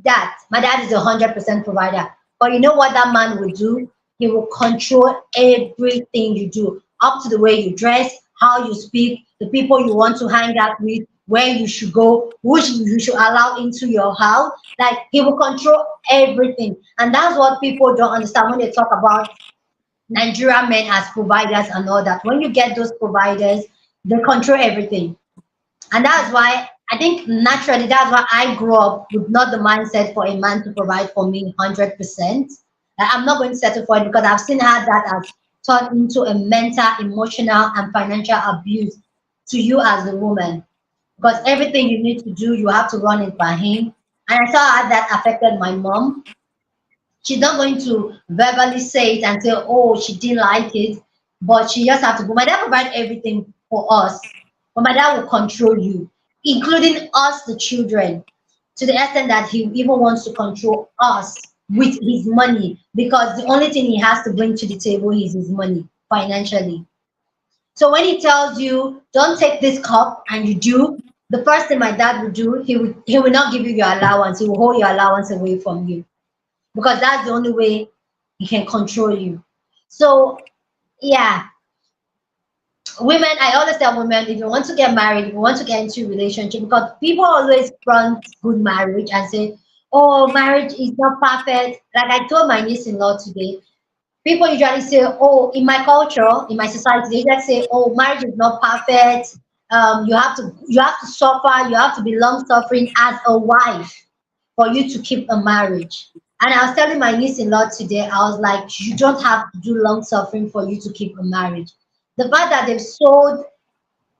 That my dad is 100% provider. But you know what that man will do? He will control everything you do, up to the way you dress, how you speak, the people you want to hang out with, where you should go, which you should allow into your house. Like he will control everything. And that's what people don't understand when they talk about Nigerian men as providers and all that. When you get those providers, they control everything. And that's why I think naturally that's why I grew up with not the mindset for a man to provide for me 100%. Like, I'm not going to settle for it because I've seen how that has turned into a mental, emotional, and financial abuse to you as a woman. Because everything you need to do, you have to run it by him. And I saw how that affected my mom. She's not going to verbally say it and say, oh, she didn't like it, but she just have to go. My dad provide everything for us, but my dad will control you, including us, the children, to the extent that he even wants to control us with his money because the only thing he has to bring to the table is his money financially. So when he tells you, don't take this cup, and you do, the first thing my dad would do, he would not give you your allowance. He will hold your allowance away from you because that's the only way he can control you. So yeah, women, I always tell women, if you want to get married, if you want to get into a relationship, because people always front good marriage and say, oh, marriage is not perfect. Like I told my niece-in-law today, people usually say, oh, in my culture, in my society, they just say, oh, marriage is not perfect. You have to suffer, you have to be long suffering as a wife for you to keep a marriage. And I was telling my niece-in-law today, I was like, you don't have to do long suffering for you to keep a marriage. The fact that they've sold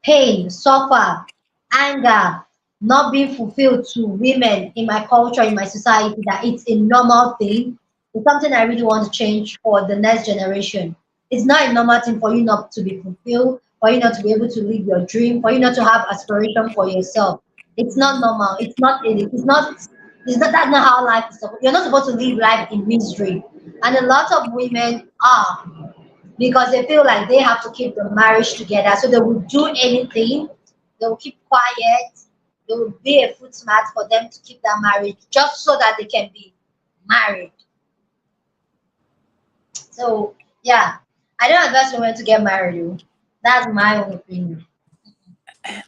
pain, suffer, anger, not being fulfilled to women in my culture, in my society, that it's a normal thing. It's something I really want to change for the next generation. It's not a normal thing for you not to be fulfilled, for you not to be able to live your dream, for you not to have aspiration for yourself. It's not normal. It's not. It's not. It's not. That's not how life is. You're not supposed to live life in misery. And a lot of women are because they feel like they have to keep the marriage together. So they will do anything. They will keep quiet. They will be a foot mat for them to keep that marriage just so that they can be married. So yeah, I don't advise women to get married. Oh. That's my own opinion.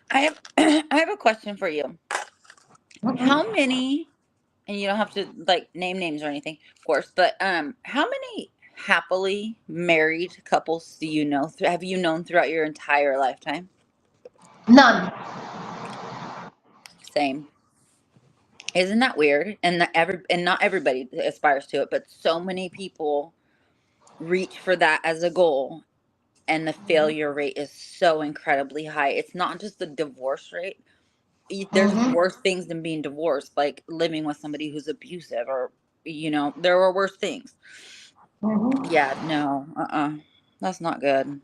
I have I have a question for you. Mm-mm. How many, and you don't have to like name names or anything, of course, but how many happily married couples do you know? Have you known throughout your entire lifetime? None. Same. Isn't that weird? And not everybody aspires to it, but so many people reach for that as a goal, and the failure rate is so incredibly high. It's not just the divorce rate. There's Mm-hmm. worse things than being divorced, like living with somebody who's abusive, or there are worse things. Mm-hmm. Yeah, no, that's not good.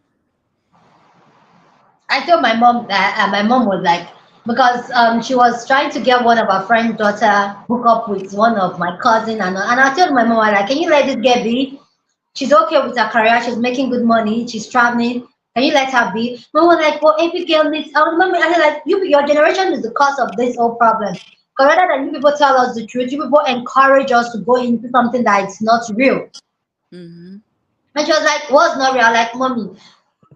I told my mom that my mom was like, because she was trying to get one of her friend's daughter hook up with one of my cousin, and I told my mom, I like, can you let this girl be? She's okay with her career. She's making good money. She's traveling. Can you let her be? Mom was like, well, every girl needs. I remember I said like, your generation is the cause of this whole problem. Because rather than you people tell us the truth, you people encourage us to go into something that is not real. Hmm. And she was like, what's not real? I'm like, mommy,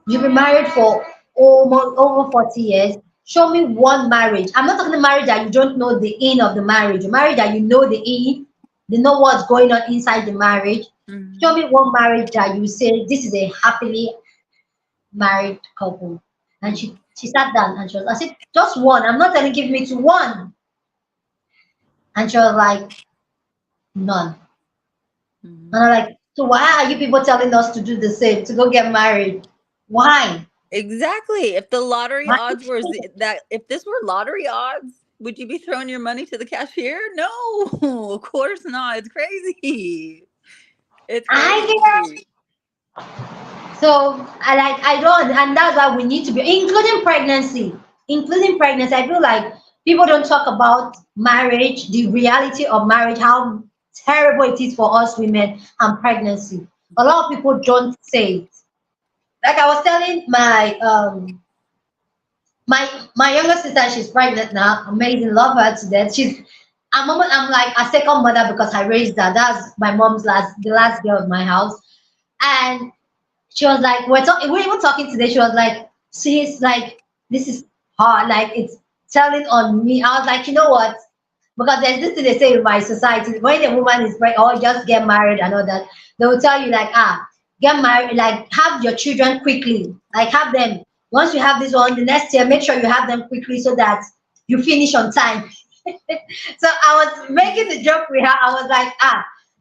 you've been married for almost over 40 years. Show me one marriage. I'm not talking the marriage that you don't know the in of the marriage. A marriage that you know the in, they know what's going on inside the marriage. Show Hmm. me one marriage that you say this is a happily married couple. And she sat down and I said, just one. I'm not telling give me to one. And she was like, none. Hmm. And I'm like, so why are you people telling us to do the same, to go get married? Why? Exactly. If the lottery Why? odds were that, if this were lottery odds, would you be throwing your money to the cashier? No, of course not. It's crazy. It's I crazy. So I don't, and that's why we need to be including pregnancy. Including pregnancy, I feel like people don't talk about marriage, the reality of marriage, how terrible it is for us women, and pregnancy. A lot of people don't say it. Like I was telling my younger sister, she's pregnant now. Amazing, love her to death. I'm like a second mother because I raised her. That's my mom's the last girl in my house, and she was like, we're even talking today. She was like, she's like, this is hard. Like it's telling on me. I was like, you know what? Because there's this thing they say in my society, when a woman is pregnant or just get married and all that, they will tell you like, get married, like have your children quickly. Like have them. Once you have this one, the next year, make sure you have them quickly so that you finish on time. So I was making the joke with her. I was like,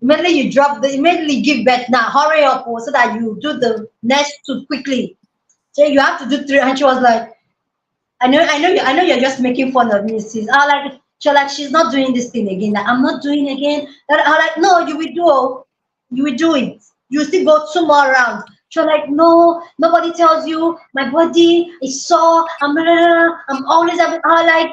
immediately immediately give birth now. Hurry up so that you do the next two quickly. So you have to do three. And she was like, I know you're just making fun of me, sis. I was like, she's not doing this thing again. Like, I'm not doing again. I was like, no, you will do. Oh. You will do it. You still go two more rounds. She was like, no, nobody tells you. My body is sore. I'm always having. I was like,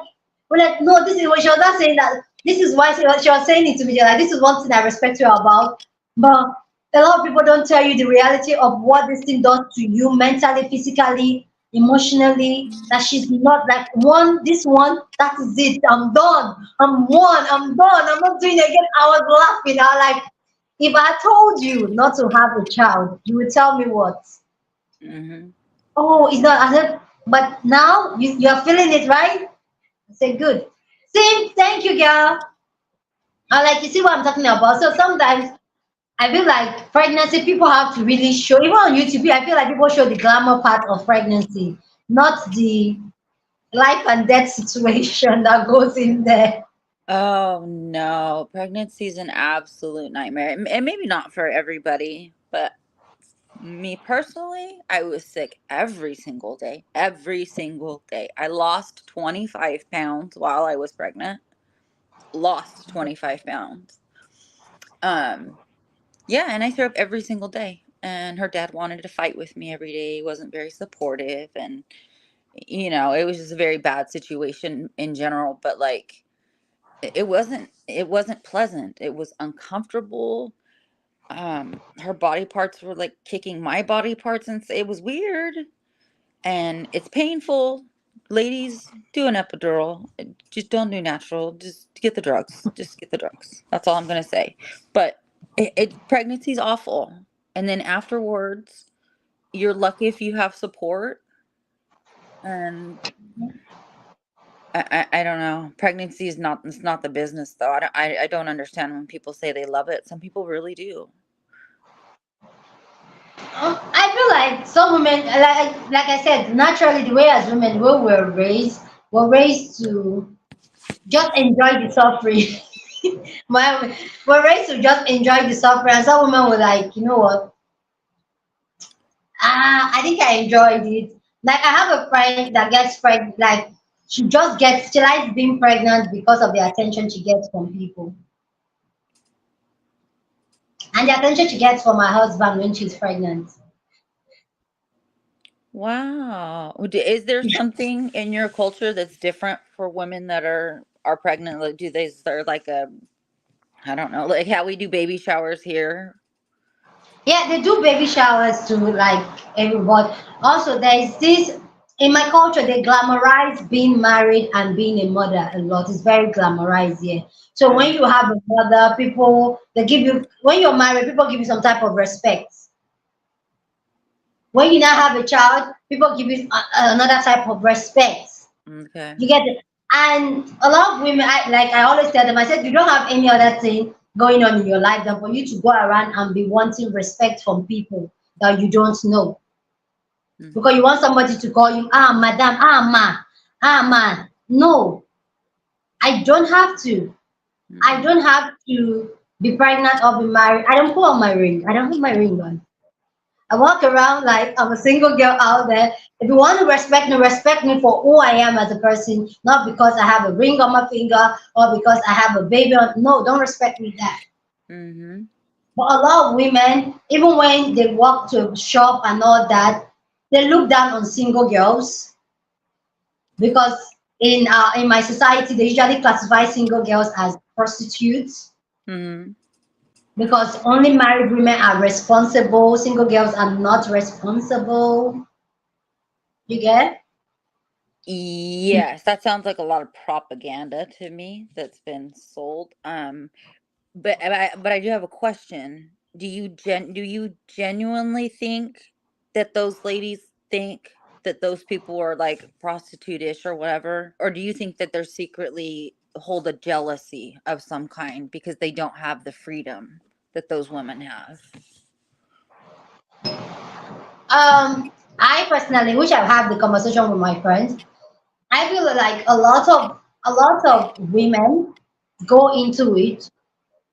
well, like, no, this is what she was not saying that. This is why she was saying it to me. She was like, this is one thing I respect you about. But a lot of people don't tell you the reality of what this thing does to you mentally, physically. emotionally, that she's not like one, this one, that is it. I'm done. I'm done. I'm not doing it again. I was laughing. I was like, if I told you not to have a child, you would tell me what? Hmm. Oh, it's not. I said, but now you're feeling it, right? I said, good. Same, thank you, girl. I like, you see what I'm talking about. So sometimes I feel like pregnancy, people have to really show, even on YouTube, I feel like people show the glamour part of pregnancy, not the life and death situation that goes in there. Oh no, pregnancy is an absolute nightmare. And maybe not for everybody, but me personally, I was sick every single day. Every single day. I lost 25 pounds while I was pregnant. Lost 25 pounds. Um, yeah, and I threw up every single day. And her dad wanted to fight with me every day. He wasn't very supportive, and it was just a very bad situation in general, but like it wasn't pleasant. It was uncomfortable. Her body parts were like kicking my body parts, and it was weird, and it's painful. Ladies, do an epidural. Just don't do natural. Just get the drugs. Just get the drugs. That's all I'm gonna say. But pregnancy's awful, and then afterwards, you're lucky if you have support. And I don't know. Pregnancy is not, it's not the business though. I don't understand when people say they love it. Some people really do. I feel like some women, like I said, naturally, the way as women, we were raised to just enjoy the suffering. My, we're raised to just enjoy the suffering. And some women were like, you know what? I think I enjoyed it. Like I have a friend that gets pregnant, like she likes being pregnant because of the attention she gets from people. And the attention she gets from her husband when she's pregnant. Wow. Is there something in your culture that's different for women that are pregnant? Like, do they start like I don't know, like how we do baby showers here? Yeah, they do baby showers too, like everybody. Also, there is this in my culture, they glamorize being married and being a mother a lot. It's very glamorized here. So when Uh, you have a mother, people they give you when you're married, people give you some type of respect. When you now have a child, people give you another type of respect. okay. You get it? And a lot of women, I always tell them, I said, you don't have any other thing going on in your life than for you to go around and be wanting respect from people that you don't know. Because you Hmm. want somebody to call you, madam, man. No, I don't have to. I Hmm. don't have to be pregnant or be married. I don't put on my ring. I don't put my ring on. I walk around like I'm a single girl out there. If you want to respect me for who I am as a person, not because I have a ring on my finger or because I have a baby on. No, don't respect me that. Hmm. But a lot of women, even when they walk to a shop and all that, they look down on single girls because in my society they usually classify single girls as prostitutes Hmm. because only married women are responsible, single girls are not responsible. You get? Yes, that sounds like a lot of propaganda to me that's been sold. But I do have a question. Do you genuinely think that those ladies think that those people are like prostitute-ish or whatever? Or do you think that they're secretly hold a jealousy of some kind because they don't have the freedom that those women have? I personally, which I've had the conversation with my friends, I feel like a lot of women go into it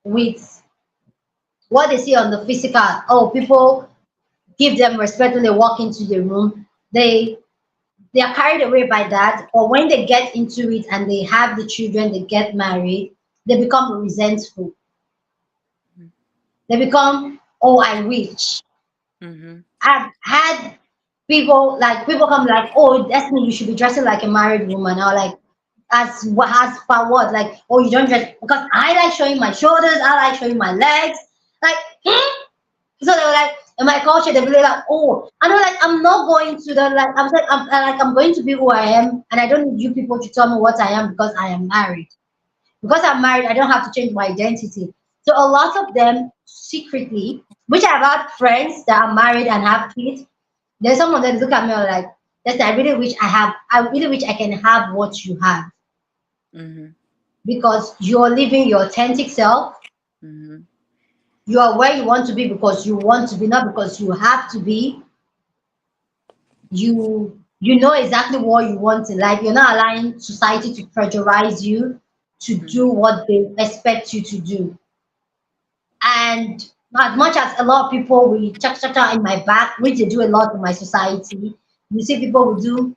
with what they see on the physical. Oh, people give them respect when they walk into the room. They are carried away by that. Or when they get into it and they have the children, they get married, they become resentful. They become, oh, I wish. Mm-hmm. I've had people come like, oh, Destiny, you should be dressing like a married woman. Or like, as for what? Like, oh, you don't dress because I like showing my shoulders. I like showing my legs. Like, hmm? So they were like, In my culture, they believe like, oh, I know, like, I'm not going to the, like, I'm going to be who I am, and I don't need you people to tell me what I am because I am married. Because I'm married, I don't have to change my identity. So a lot of them secretly, which I've had friends that are married and have kids, there's some of them look at me like, yes, I really wish I can have what you have Mhm. because you're living your authentic self. Mhm. You are where you want to be because you want to be, not because you have to be. You know exactly what you want in life. You're not allowing society to pressurize you to do Mhm. what they expect you to do. And as much as a lot of people will cha in my back, which they do a lot in my society, you see people will do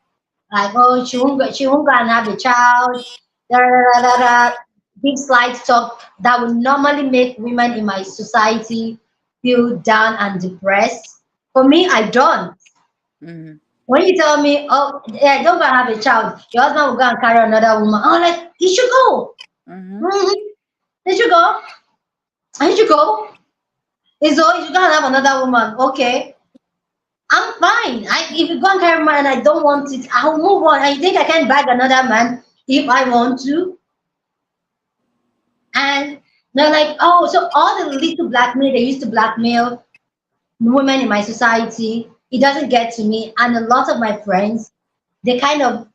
like, oh, she won't go and have a child, da da da da da. Big slide talk that would normally make women in my society feel down and depressed. For me, I don't. Mhm. When you tell me, oh, yeah, don't go and have a child, your husband will go and carry another woman. I'm like, you should go. Mhm. Mhm. You should go. You should go. It's all you should go and have another woman. Okay. I'm fine. If you go and carry man and I don't want it, I'll move on. I think I can bag another man if I want to. And they're like, oh, so all the little blackmail they used to blackmail women in my society, it doesn't get to me. And a lot of my friends, they kind of,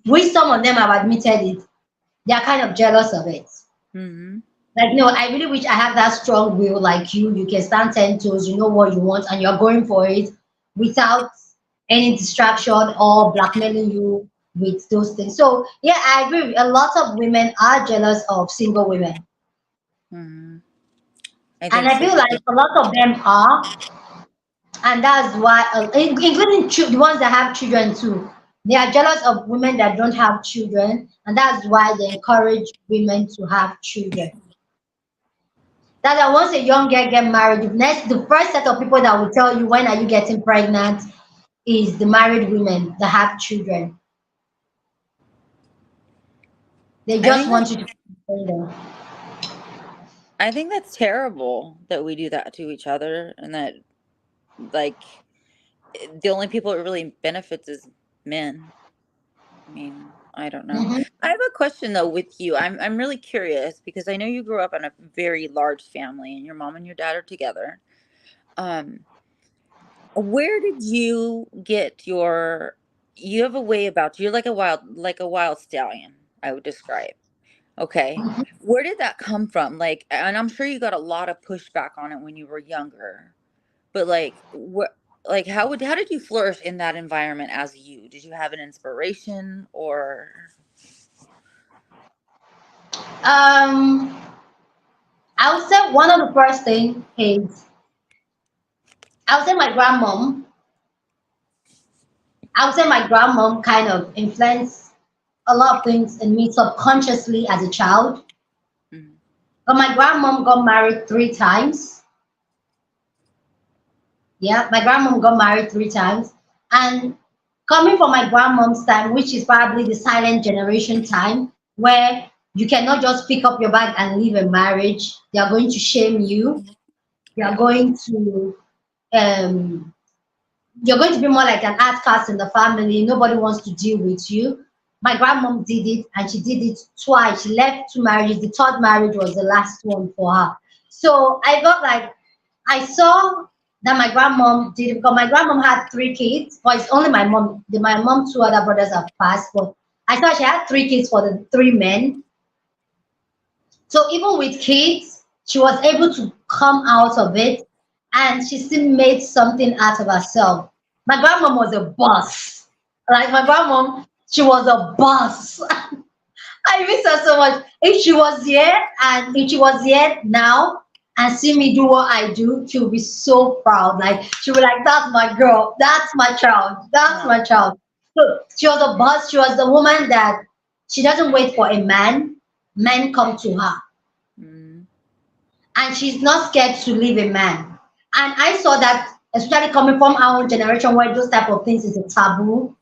which some of them have admitted it, they're kind of jealous of it. Mhm. Like, no, I really wish I have that strong will like you. You can stand 10 toes, you know what you want, and you're going for it without any distraction or blackmailing you with those things. So, yeah, I agree. A lot of women are jealous of single women. Mhm. I And think I so feel like too. a lot of them are, and that's why, including the ones that have children too, they are jealous of women that don't have children, and that's why they encourage women to have children. That once a young girl get married, the first set of people that will tell you when are you getting pregnant is the married women that have children. They I just think that want you to marry them. I think that's terrible that we do that to each other, and that, like, the only people it really benefits is men. I mean, I don't know. Mhm. I have a question though with you. I'm really curious because I know you grew up in a very large family and your mom and your dad are together. Um, where did you get your, you have a way about you. You're like a wild stallion, I would describe. Okay. Where did that come from? Like, and I'm sure you got a lot of pushback on it when you were younger. But like what, like how did you flourish in that environment as you? Did you have an inspiration or Um, I would say one of the first thing is I would say my grandmom. I would say my grandmom kind of influenced a lot of things in me subconsciously as a child. Mhm. But my grandmom got married 3 times. Yeah, my grandmom got married 3 times. And coming from my grandmom's time, which is probably the silent generation time, where you cannot just pick up your bag and leave a marriage, they are going to shame you. They are Yeah. going to um you're going to be more like an outcast in the family. Nobody wants to deal with you. My grandmom did it and she did it twice. She left 2 marriages. The third marriage was the last one for her. So I got like, I saw that my grandmom did it because my grandmom had 3 kids, but it's only my mom. My mom, 2 other brothers have passed, but I saw she had 3 kids for the 3 men. So even with kids, she was able to come out of it and she still made something out of herself. My grandmom was a boss. Like my grandmom, she was a boss. I miss her so much. If she was here now and see me do what I do, she'll be so proud. Like she'll be like, that's my girl, that's my child, that's Oh. my child. So she was a boss, she was the woman that she doesn't wait for a man, men come to her Mm. and she's not scared to leave a man. And I saw that, especially coming from our own generation where those type of things is a taboo.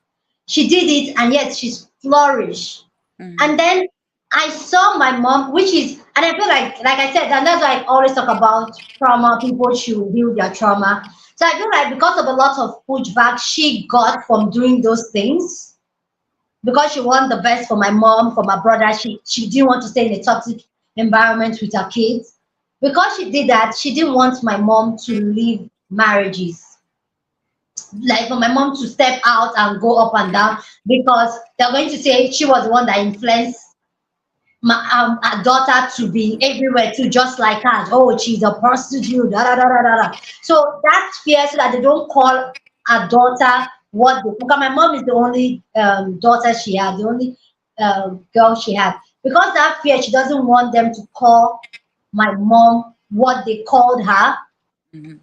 She did it, and yet she's flourished. Mhm. And then I saw my mom, which is, and I feel like I said, and that's why I always talk about trauma. People should heal their trauma. So I feel like because of a lot of pushback she got from doing those things, because she wanted the best for my mom, for my brother, she didn't want to stay in a toxic environment with her kids. Because she did that, she didn't want my mom to leave marriages, like for my mom to step out and go up and down, because they're going to say she was the one that influenced our daughter to be everywhere too, just like us. Oh, she's a prostitute. Da, da, da, da, da, da. So that fear, so that they don't call our daughter what they. Because my mom is the only daughter she had, the only girl she had. Because that fear, she doesn't want them to call my mom what they called her. Mhm.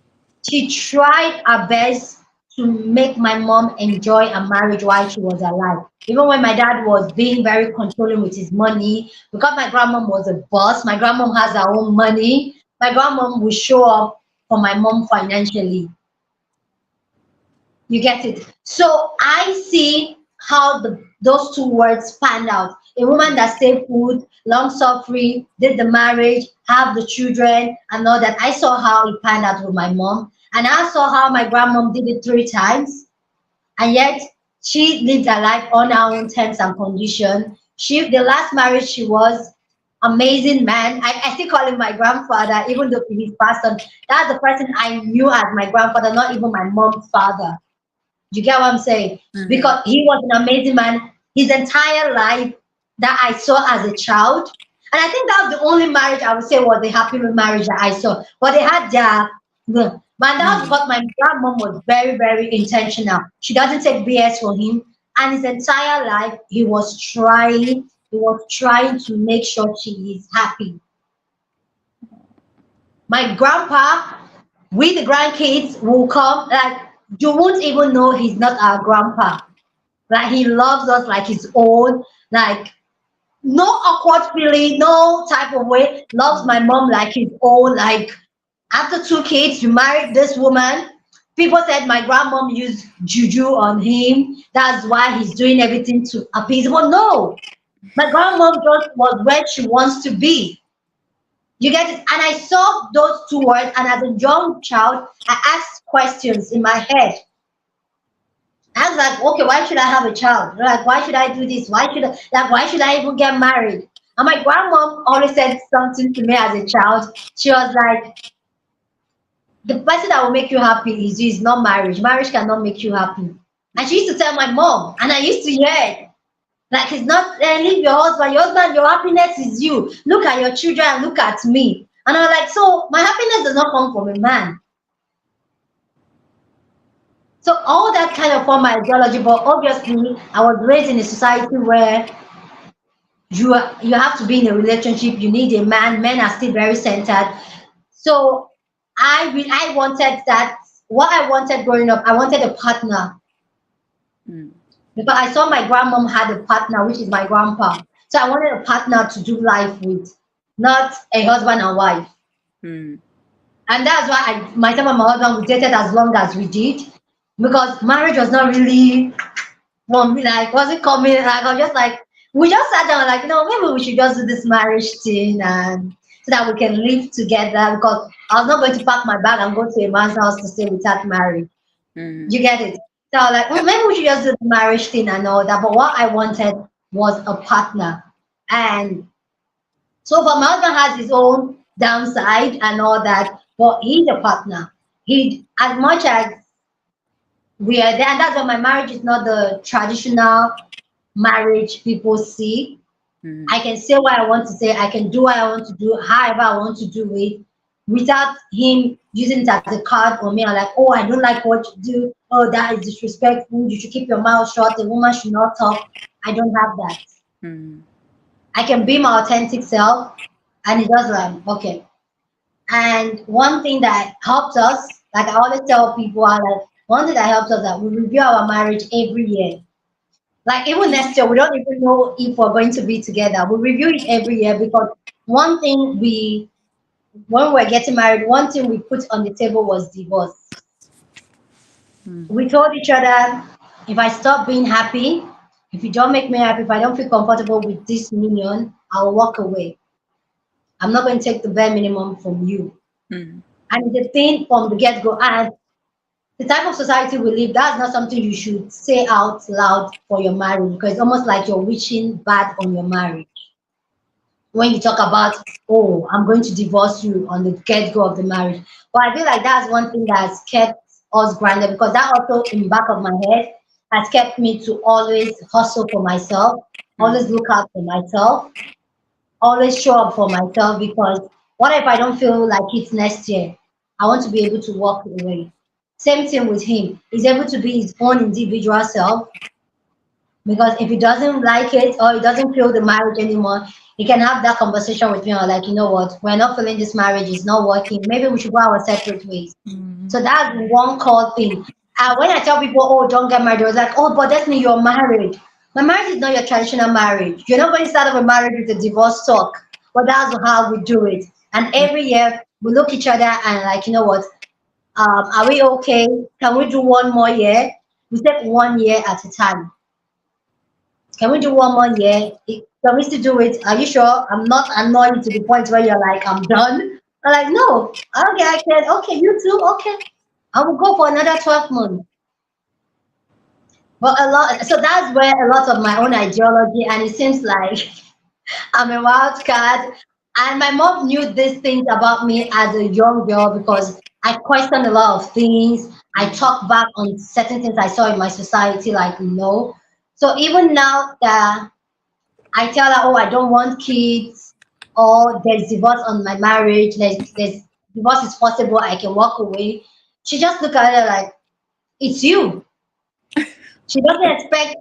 She tried her best to make my mom enjoy a marriage while she was alive. Even when my dad was being very controlling with his money, because my grandmom was a boss, my grandmom has her own money. My grandmom will show up for my mom financially. You get it? So I see how those two words panned out. A woman that stayed put, long suffering, did the marriage, have the children, and all that. I saw how it panned out with my mom. And I saw how my grandmom did it 3 times. And yet she lived her life on her own terms and conditions. The last marriage she was amazing man. I still call him my grandfather, even though he's passed on. That's the person I knew as my grandfather, not even my mom's father. You get what I'm saying? Mhm. Because he was an amazing man his entire life that I saw as a child. And I think that was the only marriage I would say was a happy marriage that I saw. But they had but that was Mhm. because my grandmom was very, very intentional. She doesn't take BS for him. And his entire life, he was trying to make sure she is happy. My grandpa, we the grandkids will come, like, you won't even know he's not our grandpa. Like, he loves us like his own. Like, no awkward feeling, no type of way. Loves my mom like his own. Like, after 2 kids, you married this woman. People said my grandmom used juju on him. That's why he's doing everything to appease. But no, my grandmom just was where she wants to be. You get it? And I saw those 2 words, and as a young child, I asked questions in my head. I was like, okay, why should I have a child? Like, why should I do this? Why should I even get married? And my grandmom always said something to me as a child. She was like, the person that will make you happy is you, is not marriage. Marriage cannot make you happy. And she used to tell my mom, and I used to hear it. Like, it's not, leave your husband. Your happiness is you. Look at your children and look at me. And I was like, so my happiness does not come from a man. So all that kind of form my ideology, but obviously I was raised in a society where you have to be in a relationship. You need a man. Men are still very centered. So I wanted that. What I wanted growing up, I wanted a partner, Mhm. because I saw my grandmom had a partner, which is my grandpa. So I wanted a partner to do life with, not a husband and wife. Mhm. And that's why myself and my husband, we dated as long as we did, because marriage was not really one, like, wasn't coming. Like, I was just like, we just sat down, like, maybe we should just do this marriage thing, and so that we can live together. Because I was not going to pack my bag and go to a man's house to stay without marriage. Mhm. You get it? So I was like, Yeah. maybe we should just do the marriage thing and all that. But what I wanted was a partner. And so far, my husband has his own downside and all that, but he's a partner. He, as much as we are there, and that's why my marriage is not the traditional marriage people see. Mhm. I can say what I want to say, I can do what I want to do, however I want to do it, without him using it as a card on me. I'm like, oh, I don't like what you do. Oh, that is disrespectful. You should keep your mouth shut. A woman should not talk. I don't have that. Mhm. I can be my authentic self, and it does like, okay. And one thing that helps us, like I always tell people, I like one thing that helps us that we review our marriage every year. Like, even next year, we don't even know if we're going to be together. We review it every year, because one thing when we're getting married, one thing we put on the table was divorce. Mhm. We told each other, if I stop being happy, If you don't make me happy, if I don't feel comfortable with this union, I'll walk away. I'm not going to take the bare minimum from you. Mm. And it's a thing from the get go. And the type of society we live, that's not something you should say out loud for your marriage because it's almost like you're wishing bad on your marriage. When you talk about, oh, I'm going to divorce you on the get go of the marriage. But I feel like that's one thing that's kept us grounded because that also in the back of my head has kept me to always hustle for myself, always Mm. look out for myself, always show up for myself because what if I don't feel like it's next year? I want to be able to walk away. Same thing with him. He's able to be his own individual self because if he doesn't like it or he doesn't feel the marriage anymore, he can have that conversation with me or like, you know what, we're not feeling this marriage, it's not working. Maybe we should go our separate ways. Mm. So that's one core thing. When I tell people, oh, don't get married, they was like, oh, but definitely you're married. My marriage is not your traditional marriage. You're not going to start off a marriage with a divorce talk. But that's how we do it. And Mm. every year we look each other and like, you know what? Are we okay? Can we do one more year? We take 1 year at a time. Can we do one more year? Can we still do it? Are you sure? I'm not annoyed to the point where you're like, I'm done. I'm like, no. Okay, I can. Okay, you too. Okay. I will go for another 12 months. But a lot, so that's where a lot of my own ideology, and it seems like I'm a wild card. And my mom knew these things about me as a young girl because I questioned a lot of things. I Mm. talked back on certain things I saw in my society, like no. So even now that I tell her, oh, I don't want kids, or there's divorce on my marriage, there's divorce is possible, I can walk away. She just look at it like, it's you. She doesn't expect.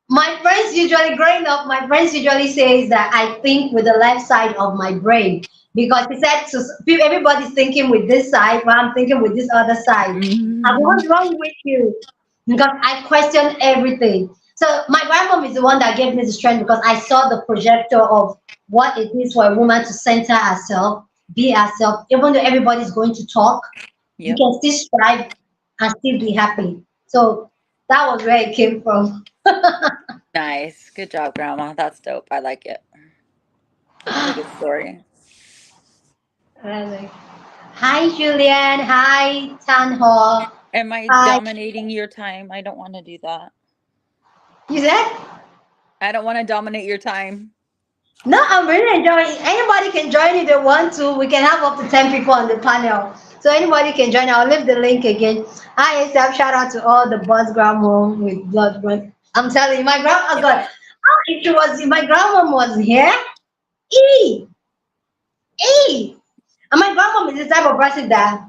My friends usually, growing up, my friends usually says that I think with the left side of my brain because he said so everybody's thinking with this side, but I'm thinking with this other side. And Mm. what's wrong with you? Because I question everything. So my grandmom is the one that gave me the strength because I saw the projector of what it is for a woman to center herself, be herself, even though everybody's going to talk, you Yep. can still strive and still be happy. So that was where it came from. Nice. Good job, Grandma. That's dope. I like it. That's a good story. Really. Hi, Julian. Hi, Town Hall. Am I Hi. dominating your time? I don't want to do that. You said? I don't want to dominate your time. No, I'm really enjoying. Anybody can join if they want to. We can have up to 10 people on the panel. So anybody can join. I'll leave the link again. Hi, ASAP. Shout out to all the boss grandma with blood. I'm telling you, my grandma, God, if my grandma was here, ee, ee. And my grandma is the type of person that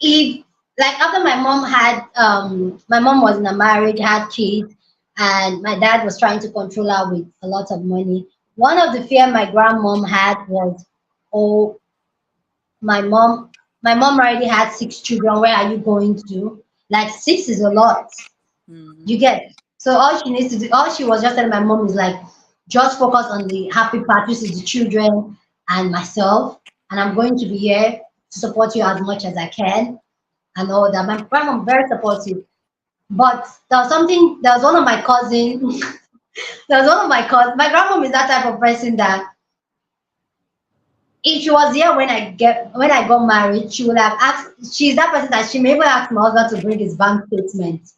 if like after my mom was in a marriage, had kids, and my dad was trying to control her with a lot of money. One of the fear my grandmom had was, oh, my mom my mom already had 6 children. Where are you going to? Like six is a lot. Mm. You get so all she needs to do, all she was just telling my mom is like, just focus on the happy part, which is the children and myself, and I'm going to be here to support you as much as I can and all that. My grandma very supportive. But there was one of my cousins, there was one of my cousins, my grandmom is that type of person that if she was here when I got married, she would have asked, she's that person that she may even ask my husband to bring his bank statement.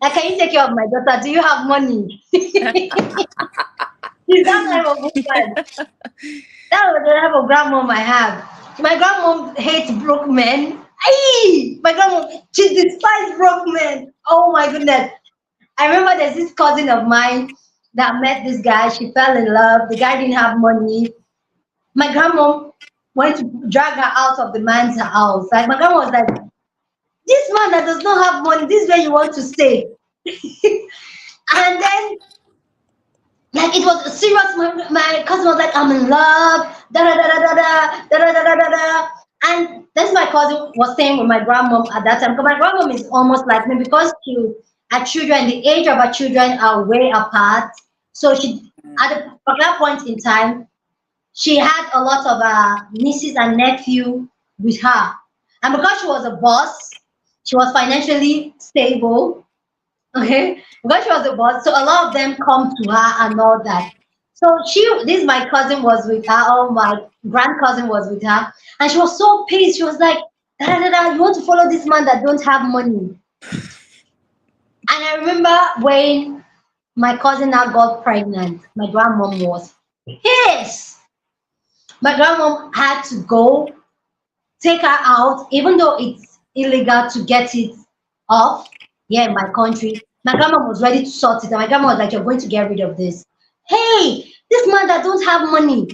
Like, can you take care of my daughter? Do you have money? She's that type of woman. That was the type of grandmom I have. My grandmom hates broke men. Hey, my grandmom, she despises broke men. Oh my goodness. I remember there's this cousin of mine that met this guy. She fell in love. The guy didn't have money. My grandma wanted to drag her out of the man's house. Like my grandma was like, "This man that does not have money, this is where you want to stay." And then, like it was serious. My cousin was like, "I'm in love." Da da da da da da da da da da da. Da. And that's my cousin was staying with my grandmom at that time. Because my grandmom is almost like me because her children, the age of her children are way apart. So she, at that point in time, she had a lot of nieces and nephew with her. And because she was a boss, she was financially stable. Okay, because she was the boss, so a lot of them come to her and all that. So this my cousin was with her, or my grand cousin was with her, and she was so pissed. She was like, da, da, da, da, you want to follow this man that don't have money? And I remember when my cousin now got pregnant, my grandmom was pissed. My grandmom had to go take her out, even though it's illegal to get it off here in my country. My grandma was ready to sort it, and my grandma was like, "You're going to get rid of this." Hey, this man that don't have money,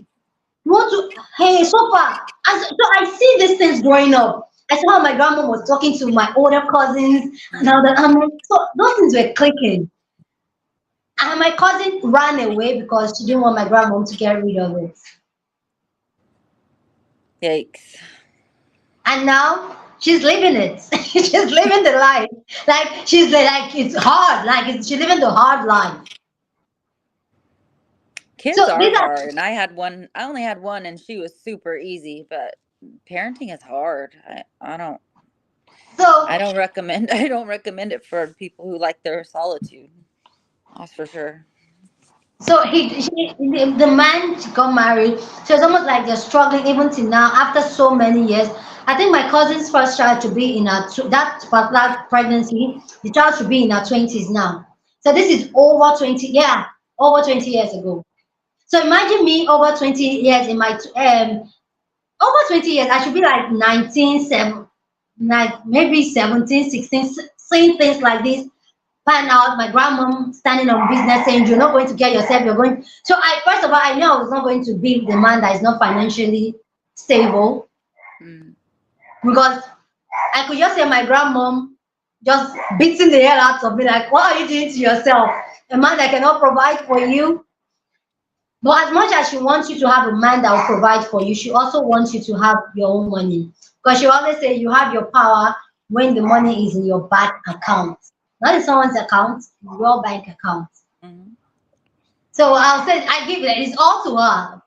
you want to? Hey, so far, so I see these things growing up. I saw how my grandma was talking to my older cousins, and now that so those things were clicking. And my cousin ran away because she didn't want my grandmom to get rid of it. Yikes. And now she's living it. She's living the life. Like like it's hard. Like she's living the hard life. Kids So are these are hard, and I only had one, and she was super easy, but parenting is hard. so I don't recommend I don't recommend it for people who like their solitude. That's for sure. so the man got married. So it's almost like they're struggling even till now after so many years. I think my cousin's first child should be in that particular pregnancy. The child should be in her 20s now. So this is over 20, yeah, over 20 years ago. So imagine me over 20 years in my over 20 years, I should be like 19, 7, like maybe 17, 16, saying things like this. Find out my grandmom standing on business saying, "You're not going to get yourself, you're going." So first of all, I knew I was not going to be the man that is not financially stable Mm. because I could just say my grandmom just beating the hell out of me, like, "What are you doing to yourself? A man that cannot provide for you." But as much as she wants you to have a man that will provide for you, she also wants you to have your own money. Because she always say you have your power when the money is in your bank account, not in someone's account, in your bank account. Mhm. So I'll say I give it. It's all to her.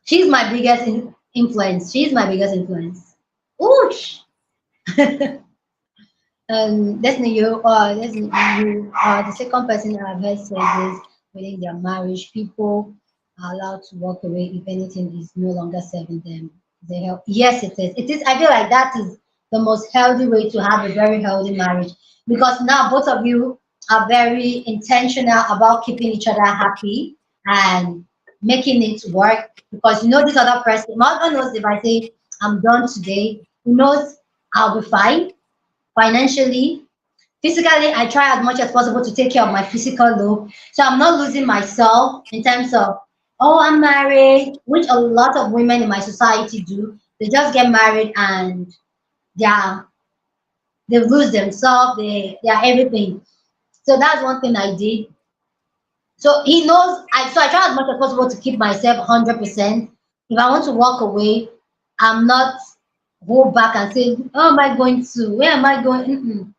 She's my biggest influence. She's my biggest influence. Oosh. The second person I've heard say this within their marriage, people are allowed to walk away if anything is no longer serving them. They help. Yes, it is. It is. I feel like that is the most healthy way to have a very healthy marriage because now both of you are very intentional about keeping each other happy and making it work because you know this other person. My husband knows if I say I'm done today, he knows I'll be fine financially. Physically, I try as much as possible to take care of my physical look. So I'm not losing myself in terms of, oh, I'm married, which a lot of women in my society do. They just get married and they are, they lose themselves, they are everything. So that's one thing I did. So he knows, I try as much as possible to keep myself 100%. If I want to walk away, I'm not hold back and say, oh, am I going to, where am I going? Mm-mm.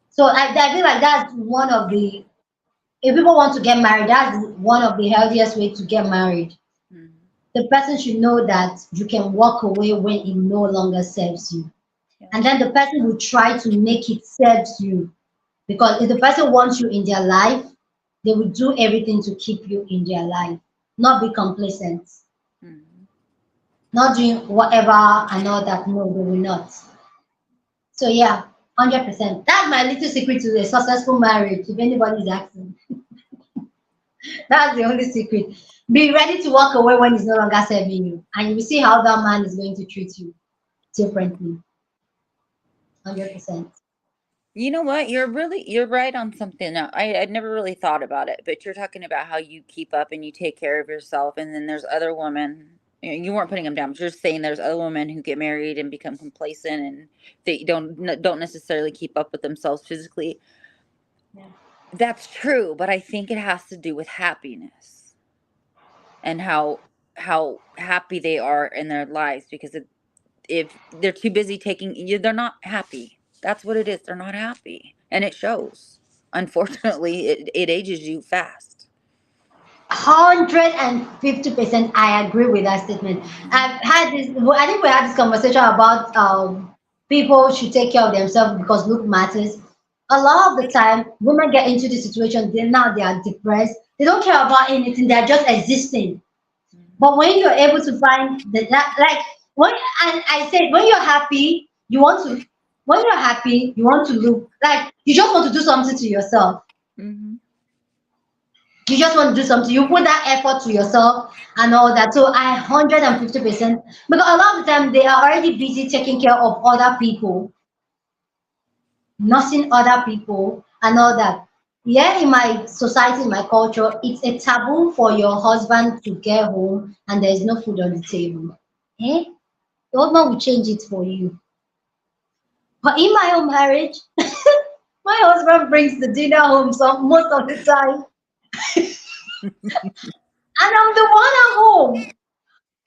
So I feel like that's one of the if people want to get married, that's one of the healthiest way to get married. Mhm. The person should know that you can walk away when it no longer serves you. Yeah. And then the person will try to make it serve you. Because if the person wants you in their life, they will do everything to keep you in their life, not be complacent, Mhm. not doing whatever and all that. No, they will not. So yeah, 100%. That's my little secret to a successful marriage, if anybody's asking. That's the only secret. Be ready to walk away when it's no longer serving you, and you will see how that man is going to treat you differently. 100%. You know what? You're right on something. Now, I'd never really thought about it, but you're talking about how you keep up and you take care of yourself, and then there's other women. You weren't putting them down, but you're saying there's other women who get married and become complacent, and they don't necessarily keep up with themselves physically. Yeah. That's true, but I think it has to do with happiness and how happy they are in their lives because if they're too busy taking you, they're not happy. That's what it is. They're not happy, and it shows. Unfortunately, it ages you fast. 150%, I agree with that statement. I've had this, I think we had this conversation about people should take care of themselves because look matters. A lot of the time, women get into the situation, they are depressed. They don't care about anything. They're just existing. But when you're able to find like when and I said when you're happy, you want to when you're happy, you want to look like you just want to do something to yourself. Mm-hmm. You just want to do something. You put that effort to yourself and all that. So I 150% because a lot of the time they are already busy taking care of other people, nursing other people and all that. Yeah, in my society, in my culture, it's a taboo for your husband to get home and there's no food on the table. Eh? The husband will change it for you. But in my own marriage, my husband brings the dinner home some most of the time, and I'm the one at home.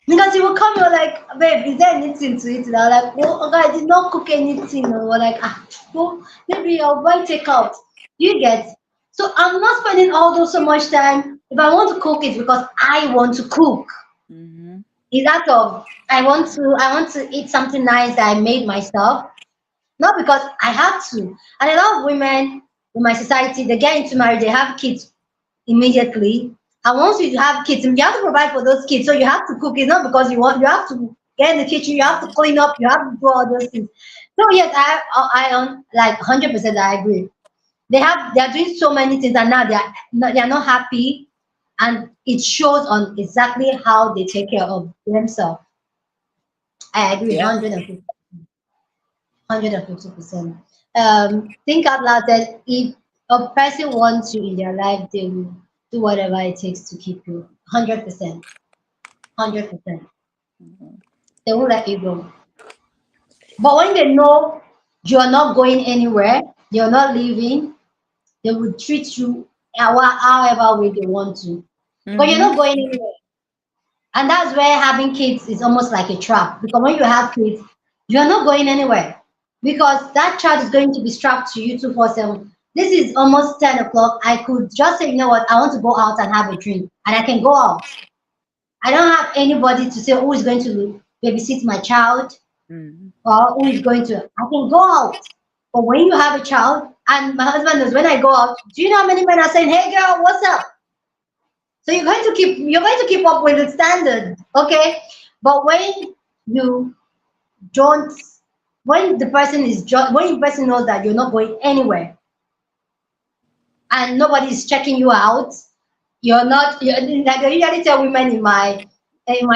Because he will come, you're like, babe, is there anything to eat? And I'm like, well, okay, I did not cook anything. And we're like, well, maybe I'll buy takeout. You get? So I'm not spending all those so much time. If I want to cook, it's because I want to cook. Mm-hmm. Is that of I want to eat something nice that I made myself, not because I have to. And a lot of women in my society, they get into marriage, they have kids immediately. And once you have kids, you have to provide for those kids. So you have to cook. It's not because you want. You have to get in the kitchen. You have to clean up. You have to do all those things. So yes, I like 100%. I agree. They are doing so many things, and now they are not happy, and it shows on exactly how they take care of themselves. I agree, Yeah. 150%. Think out loud that if a person wants you in their life, they will do whatever it takes to keep you. 100%. 100%. They won't let you go. But when they know you're not going anywhere, you're not leaving, they will treat you however way they want to. But you're Mm-hmm. not going anywhere. And that's where having kids is almost like a trap. Because when you have kids, you're not going anywhere. Because that child is going to be strapped to you 24/7. This is almost 10 o'clock. I could just say, you know what, I want to go out and have a drink. And I can go out. I don't have anybody to say who is going to babysit my child Mm-hmm. or who is going to. I can go out. But when you have a child, and my husband knows when I go out, do you know how many men are saying, hey girl, what's up? So you're going to keep up with the standard, okay? But you don't when the person knows that you're not going anywhere and nobody is checking you out, like I usually tell women in my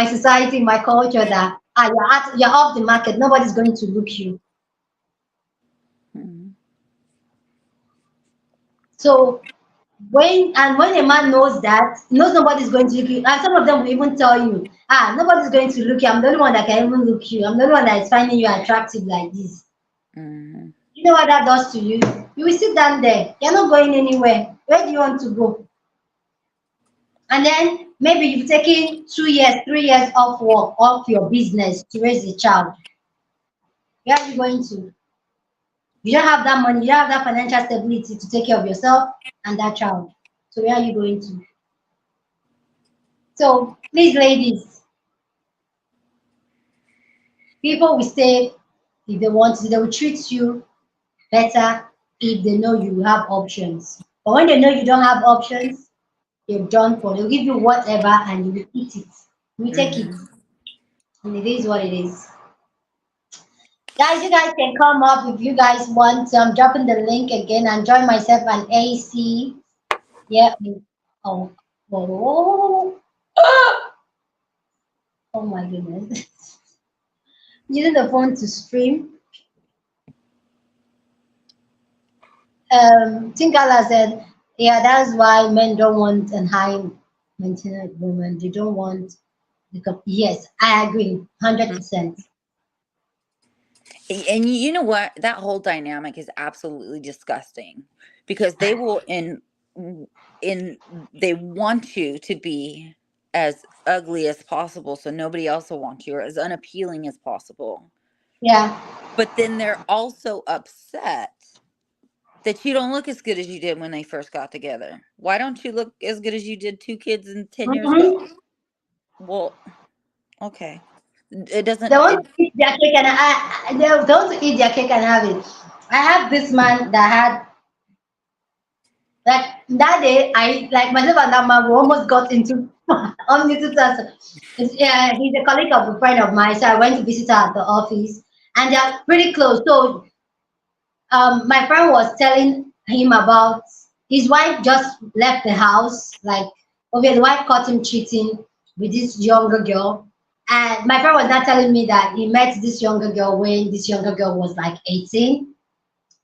society, in my culture that you're off the market, nobody's going to look you. Mm-hmm. So when a man knows that, knows nobody's going to look you, and some of them will even tell you, nobody's going to look you. I'm the only one that can even look you. I'm the only one that is finding you attractive like this. Mm-hmm. You know what that does to you? You will sit down there. You're not going anywhere. Where do you want to go? And then maybe you've taken 2 years, 3 years off work, off your business to raise a child. Where are you going to? You don't have that money. You don't have that financial stability to take care of yourself and that child. So where are you going to? So please, ladies, people will say if they want to, they will treat you better if they know you have options. But when they know you don't have options, you're done for. They'll give you whatever and you will eat it. You will take it. Mm-hmm. And it is what it is. Guys, you guys can come up if you guys want to. I'm dropping the link again and join myself and AC. Yeah. Oh, oh, oh my goodness. Using the phone to stream. Tingala said, yeah, that's why men don't want a high maintenance woman. They don't want yes, I agree, 100%. And you know what? That whole dynamic is absolutely disgusting because they will in they want you to be as ugly as possible so nobody else will want you, or as unappealing as possible. Yeah. But then they're also upset that you don't look as good as you did when they first got together. Why don't you look as good as you did 2 kids and 10 years ago? Mhm. Well, okay. It They doesn't want it to eat their cake and they want to eat their cake and have it. I have this man that had Like that day, I like myself and that man we almost got into into that. He's a colleague of a friend of mine, so I went to visit her at the office, and they're pretty close. So my friend was telling him about his wife just left the house. Like, okay, the wife caught him cheating with this younger girl. And my friend was not telling me that he met this younger girl when this younger girl was like 18.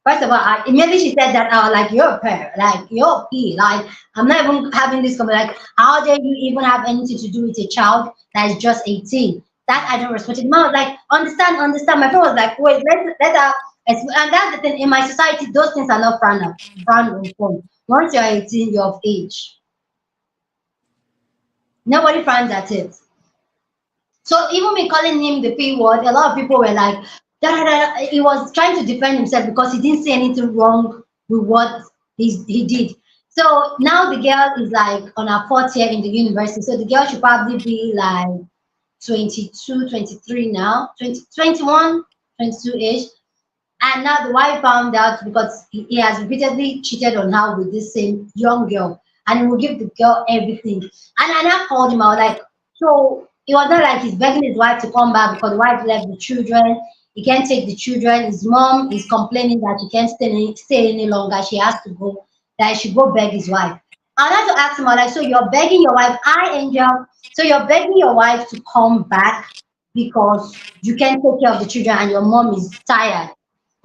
First of all, immediately she said that I was like, you're a pair, like you're a P. Like I'm not even having this conversation. Like, how dare you even have anything to do with a child that is just 18? That I don't respect it. Mom was like, understand, understand. My friend was like, wait, let her and that's the thing, in my society, those things are not frowned upon. Once you're 18, you're of age. Nobody frowns at it. So even me calling him the P word, a lot of people were like, da, da, da, da. He was trying to defend himself because he didn't see anything wrong with what he did. So now the girl is like on her fourth year in the university. So the girl should probably be like 22, 23 now, 20, 21, 22 ish. And now the wife found out because he has repeatedly cheated on her with this same young girl, and he will give the girl everything. And I now called him out like, so it was not like he's begging his wife to come back because the wife left the children. He can't take the children. His mom is complaining that he can't stay any longer. She has to go. That he should go beg his wife. I had to ask him, I was like, so you're begging your wife, hi Angel. So you're begging your wife to come back because you can't take care of the children and your mom is tired.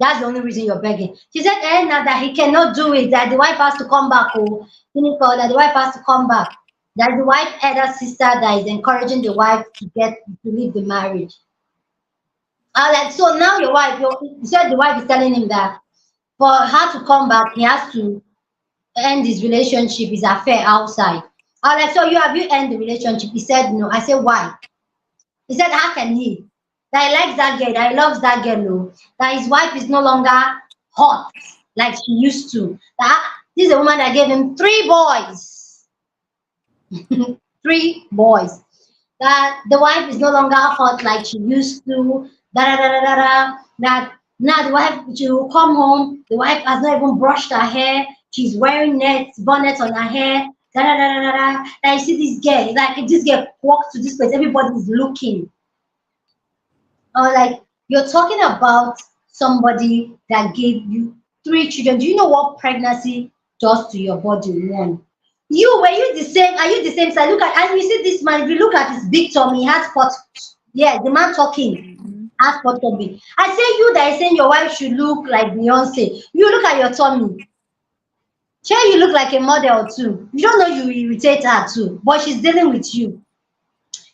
That's the only reason you're begging. She said, now that he cannot do it, that the wife has to come back. Oh, that the wife has to come back. That the wife elder sister that is encouraging the wife to leave the marriage. I was like, so now you said the wife is telling him that for her to come back, he has to end his relationship, his affair outside. I was like, so you end the relationship? He said no. I said, why? He said, how can he? That he likes that girl, that he loves that girl, no. That his wife is no longer hot like she used to. That this is a woman that gave him three boys. Three boys. That the wife is no longer hot like she used to. Da da da da da da. That now the wife, she will come home, the wife has not even brushed her hair, she's wearing nets, bonnet on her hair. Da da da da da da. Now you see this girl, like if this girl walks to this place, everybody is looking. Or like you're talking about somebody that gave you three children. Do you know what pregnancy does to your body? One. You were you the same? Are you the same size? Look at and you see this man. If you look at his big tummy, he has pot. Yeah, the man talking Mhm. has pot tummy. I say you that is saying your wife should look like Beyonce. You look at your tummy. Sure, you look like a model too. You don't know you irritate her too, but she's dealing with you.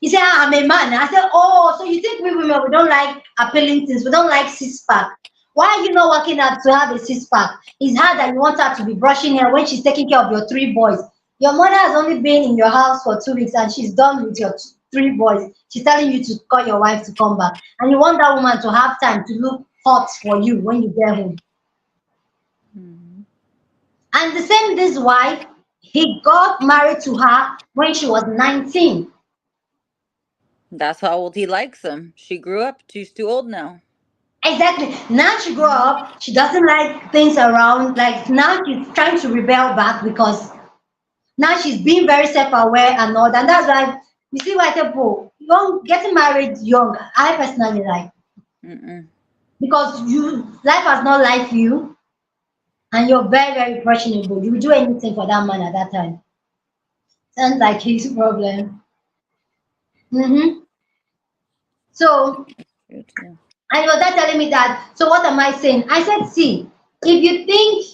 He said, ah, I'm a man. I said, oh, so you think we women, we don't like appealing things, we don't like six pack. Why are you not working out to have a six pack? It's hard that you want her to be brushing hair when she's taking care of your three boys. Your mother has only been in your house for 2 weeks and she's done with your three boys. She's telling you to call your wife to come back. And you want that woman to have time to look hot for you when you get home. Mhm. And the same this wife, he got married to her when she was 19. That's how old he likes them. She grew up. She's too old now. Exactly. Now she grew up, she doesn't like things around. Like now she's trying to rebel back because now she's being very self-aware and all that. And that's why you see why people young getting married young. I personally like Mm-mm. because you life has not like you and you're very very impressionable. You will do anything for that man at that time. Sounds like his problem. Mm-hmm. So True too. and he was not telling me that. So what am I saying? I said, see, if you think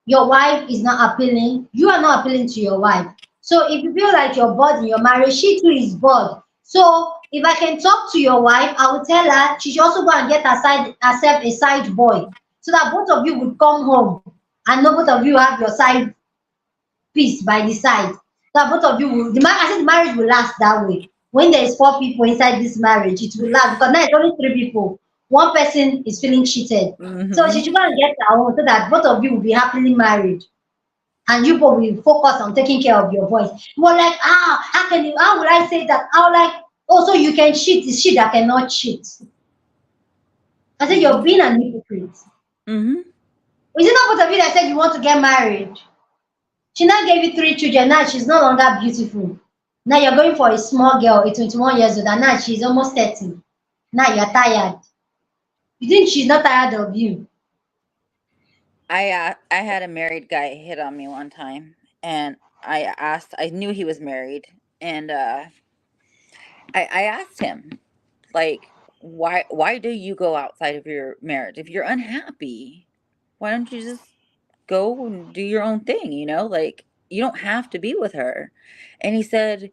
your wife is not appealing, you are not appealing to your wife. So if you feel like you're bored in your marriage, she too is bored. So if I can talk to your wife, I will tell her she should also go and get herself a side boy. So that both of you would come home and know both of you have your side peace by the side. So both of you will I said the marriage will last that way. When there is four people inside this marriage, it will last because now it's only three people. One person is feeling cheated. So she Hmm. should go and get her own so that both of you will be happily married. And you both will focus on taking care of your boys. You were like, how would I say that? I was like, also you can cheat, it's she that cannot cheat. I said, you're being an hypocrite. Hmm. Is it not both of you that said you want to get married? She now gave you three children. Now she's no longer beautiful. Now you're going for a small girl, a 21 years old, and now she's almost 30. Now you're tired. You think she's not tired of you? I had a married guy hit on me one time, and I knew he was married, and I asked him, like, why do you go outside of your marriage if you're unhappy? Why don't you just go and do your own thing, like, you don't have to be with her. And he said,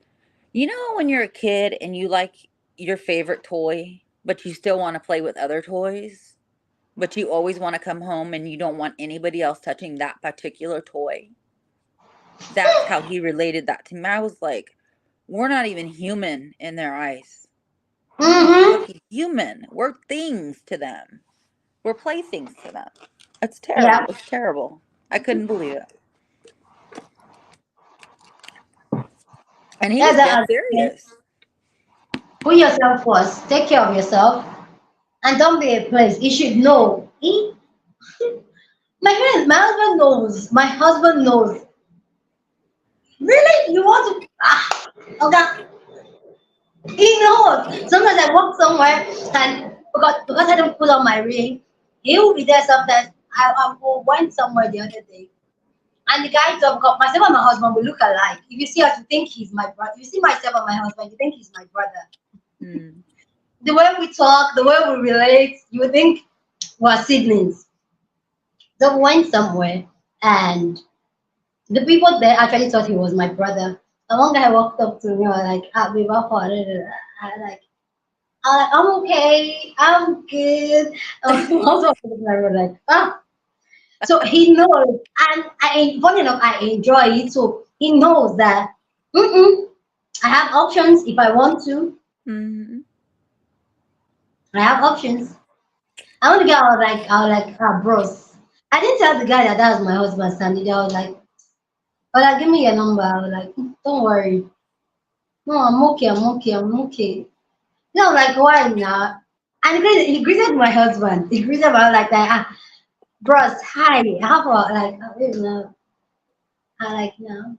when you're a kid and you like your favorite toy, but you still want to play with other toys, but you always want to come home and you don't want anybody else touching that particular toy. That's how he related that to me. I was like, we're not even human in their eyes. We're not even Mm-hmm. fucking human. We're things to them. We're playthings to them. It's Yeah. terrible. It's terrible. I couldn't believe it. And he That's was dead that argument. serious. Put yourself first. Take care of yourself. And don't be a place. You should know. My friend, my husband knows. My husband knows. Really? You want to? Okay. He knows. Sometimes I walk somewhere and because I don't put on my ring, he will be there sometimes. I went somewhere the other day and the guy told me, myself and my husband will look alike. If you see us, you think he's my brother. If you see myself and my husband, you think he's my brother. Mm. The way we talk, the way we relate, you would think we're siblings. So we went somewhere and the people there actually thought he was my brother. And one guy walked up to me and was like, we were for it. I like, I'm okay, I'm good. Also, I was like, ah. So he knows, and funny enough, I enjoy it. So he knows that I have options if I want to. Hmm. I have options. I want to get out like, bros. I didn't tell the guy that that was my husband standing there. I was like, give me your number. I was like, don't worry. No, I'm okay. I'm okay. I'm okay. No, like, why not? And he greeted my husband. He greeted my like that. Bros, hi. How about like, you know, I like, no.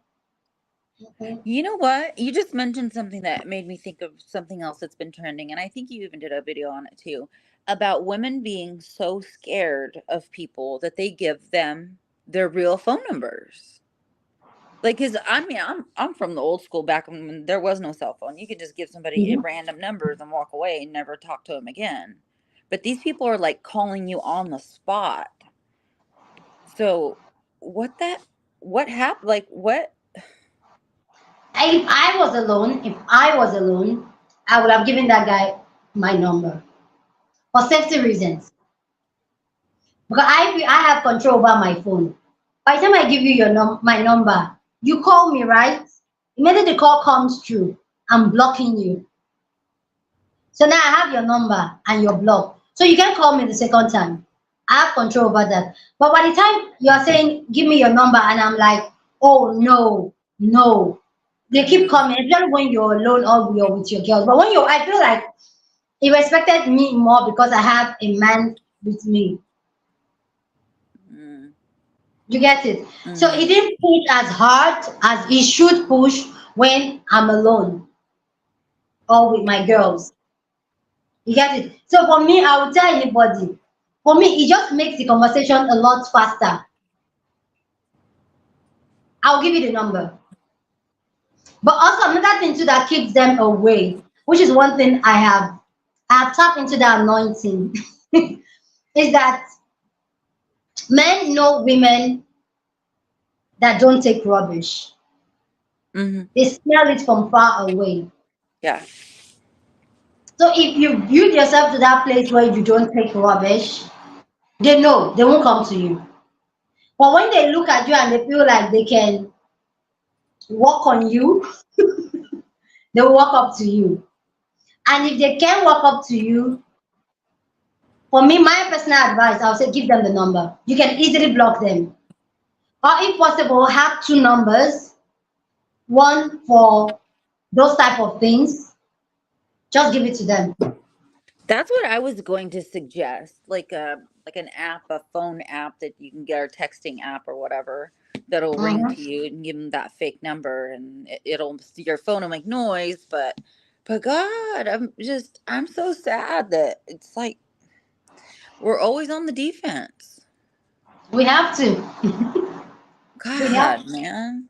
Okay. You know what? You just mentioned something that made me think of something else that's been trending, and I think you even did a video on it too, about women being so scared of people that they give them their real phone numbers. Like, cause I mean, I'm from the old school back when there was no cell phone. You could just give somebody Mhm. random numbers and walk away and never talk to them again. But these people are like calling you on the spot. So what that what happened? Like what? If I was alone, I would have given that guy my number for safety reasons. Because I have control over my phone. By the time I give you my number, you call me, right? Immediately the call comes through, I'm blocking you. So now I have your number and you're blocked. So you can call me the second time. I have control over that. But by the time you are saying, give me your number, and I'm like, oh no, no. They keep Mm, coming, especially when you're alone or you're with your girls. But when you I feel like he respected me more because I have a man with me. mm, You get it? So he mm-hmm. didn't push as hard as he should push when I'm alone or with my girls. You get it? So for me, I would tell anybody. For me, it just makes the conversation a lot faster. I'll give you the number. But also another thing too that keeps them away, which is one thing I have tapped into the anointing, is that men know women that don't take rubbish. Mm-hmm. They smell it from far away. Yeah. So if you build yourself to that place where you don't take rubbish, they know they won't come to you. But when they look at you and they feel like they can walk on you, they will walk up to you. And if they can't walk up to you, for me, my personal advice, I'll say give them the number. You can easily block them. Or if possible, have two numbers, one for those type of things. Just give it to them. That's what I was going to suggest, like an app, a phone app that you can get, or texting app or whatever, that'll ring Mm-hmm. to you and give them that fake number, and it'll your phone will make noise. But God, I'm so sad that it's like we're always on the defense. We have to. We have God, man,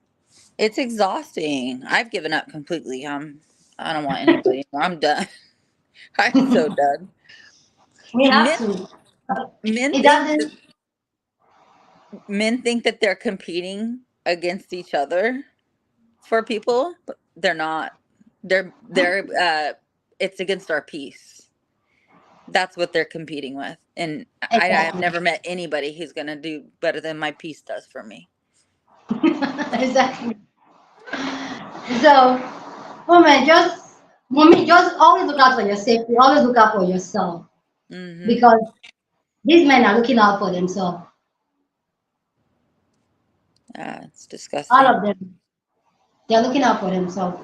it's exhausting. I've given up completely. I don't want anybody anymore. I'm done. I'm so to. done. We have Men to. men It think doesn't. that men think that they're competing against each other for people, but they're not. They're it's against our peace. That's what they're competing with. And I have Exactly. never met anybody who's gonna do better than my peace does for me. Exactly. So, women, just always look out for your safety. Always look out for yourself Mm-hmm. because these men are looking out for themselves. Ah, it's All disgusting. of them. They're looking out for themselves.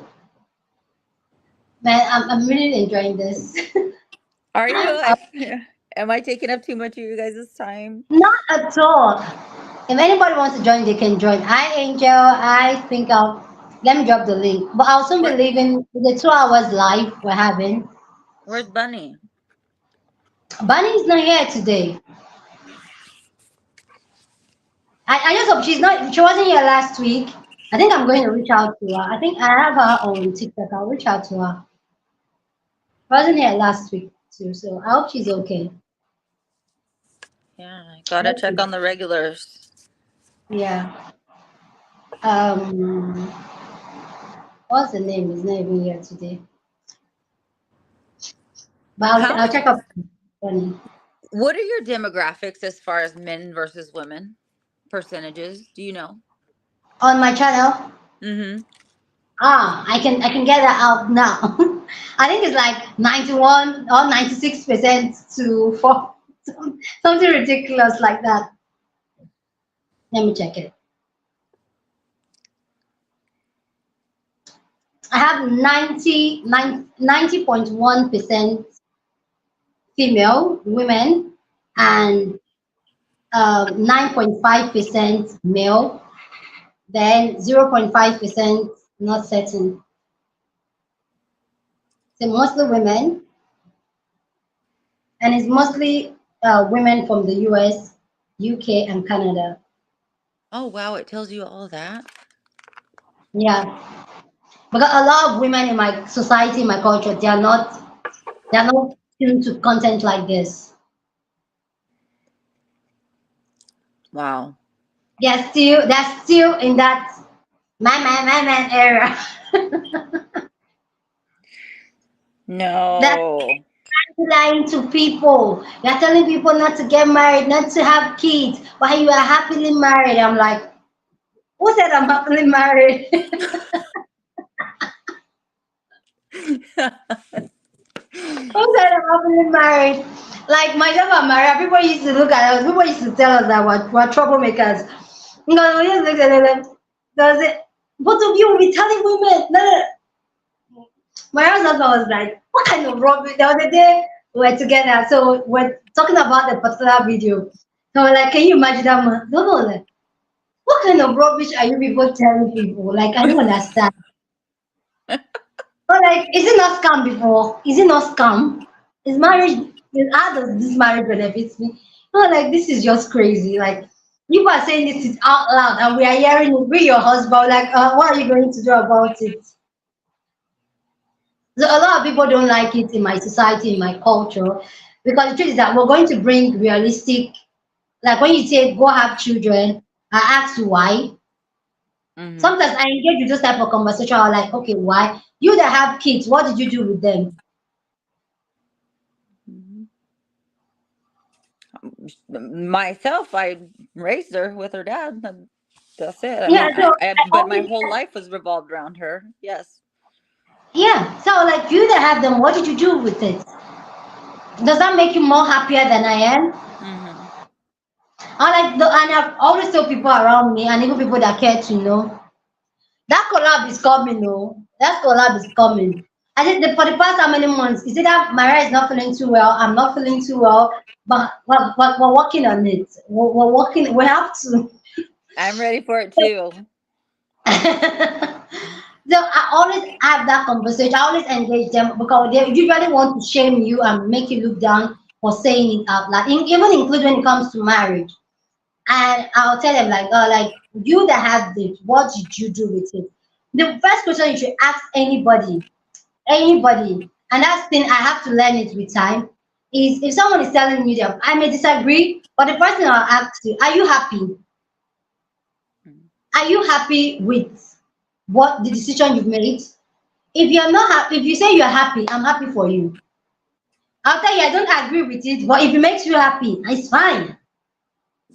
Man, I'm really enjoying this. Are you? Am I taking up too much of you guys' time? Not at all. If anybody wants to join, they can join. Hi, Angel. I think let me drop the link. But I'll soon be Where, leaving the 2 hours live we're having. where's Bunny? Bunny is not here today. I just hope she wasn't here last week. I think I'm going to reach out to her. I think I have her on TikTok. I'll reach out to her. She wasn't here last week too, so I hope she's okay. Yeah, I gotta check on the regulars. Yeah. Um, what's the name? Is not even here today. But How I'll check many? up Bunny. What are your demographics as far as men versus women percentages? Do you know? On my channel. Mm-hmm. I can get that out now. I think it's like 91 or 96% to 4, something ridiculous like that. Let me check it. I have 90.1% female women and 9.5% male, then 0.5% not certain. So mostly women, and it's mostly women from the US, UK, and Canada. Oh wow, it tells you all that. Yeah, because a lot of women in my society, my culture, they are not tuned to content like this. Wow. They're still in that man era. That's No. lying to people. You're telling people not to get married, not to have kids, while you are happily married. I'm like, who said I'm happily married? Who said I'm happily married? Like myself, I'm married. People used to look at us. People used to tell us that we're troublemakers. No, we just look at them. Does it? Both of you will be telling women. No, no. My husband was like, "What kind of rubbish?" The other day we were together, so we're talking about the particular video. So we're like, "Can you imagine that man?" No, no, like, what kind of rubbish are you people telling people? Like, I don't understand. But like, is it not scam before? Is it not scam? Is marriage? How does this marriage benefits me? No, like this is just crazy. Like you are saying this is out loud, and we are hearing it. We your husband. Like, what are you going to do about it? So a lot of people don't like it in my society, in my culture, because the truth is that we're going to bring realistic. Like when you say go have children, I ask you why. Mm-hmm. Sometimes I engage with this type of conversation. I'm like, okay, why? You that have kids, what did you do with them? Myself, I raised her with her dad. That's it. I Yeah, mean, so I but my always, whole life was revolved around her. Yes. yeah. So like you that have them, what did you do with it? Does that make you more happier than I am? Mm-hmm. And I've always told people around me and even people that care to know that collab is coming, no. That collab is coming. I think for the past how many months, is it that Maria is not feeling too well? I'm not feeling too well, but we're working on it. We're working. We have to. I'm ready for it too. So I always have that conversation. I always engage them because they usually want to shame you and make you look down for saying it out loud, even include when it comes to marriage. And I'll tell them like, like you that have this, what did you do with it? The first question you should ask anybody, and that's thing I have to learn it with time, is if someone is telling you that I may disagree, but the first thing I'll ask you, are you happy? Mm. Are you happy with what the decision you've made? If you're not happy, if you say you're happy, I'm happy for you. I'll tell you I don't agree with it, but if it makes you happy, it's fine.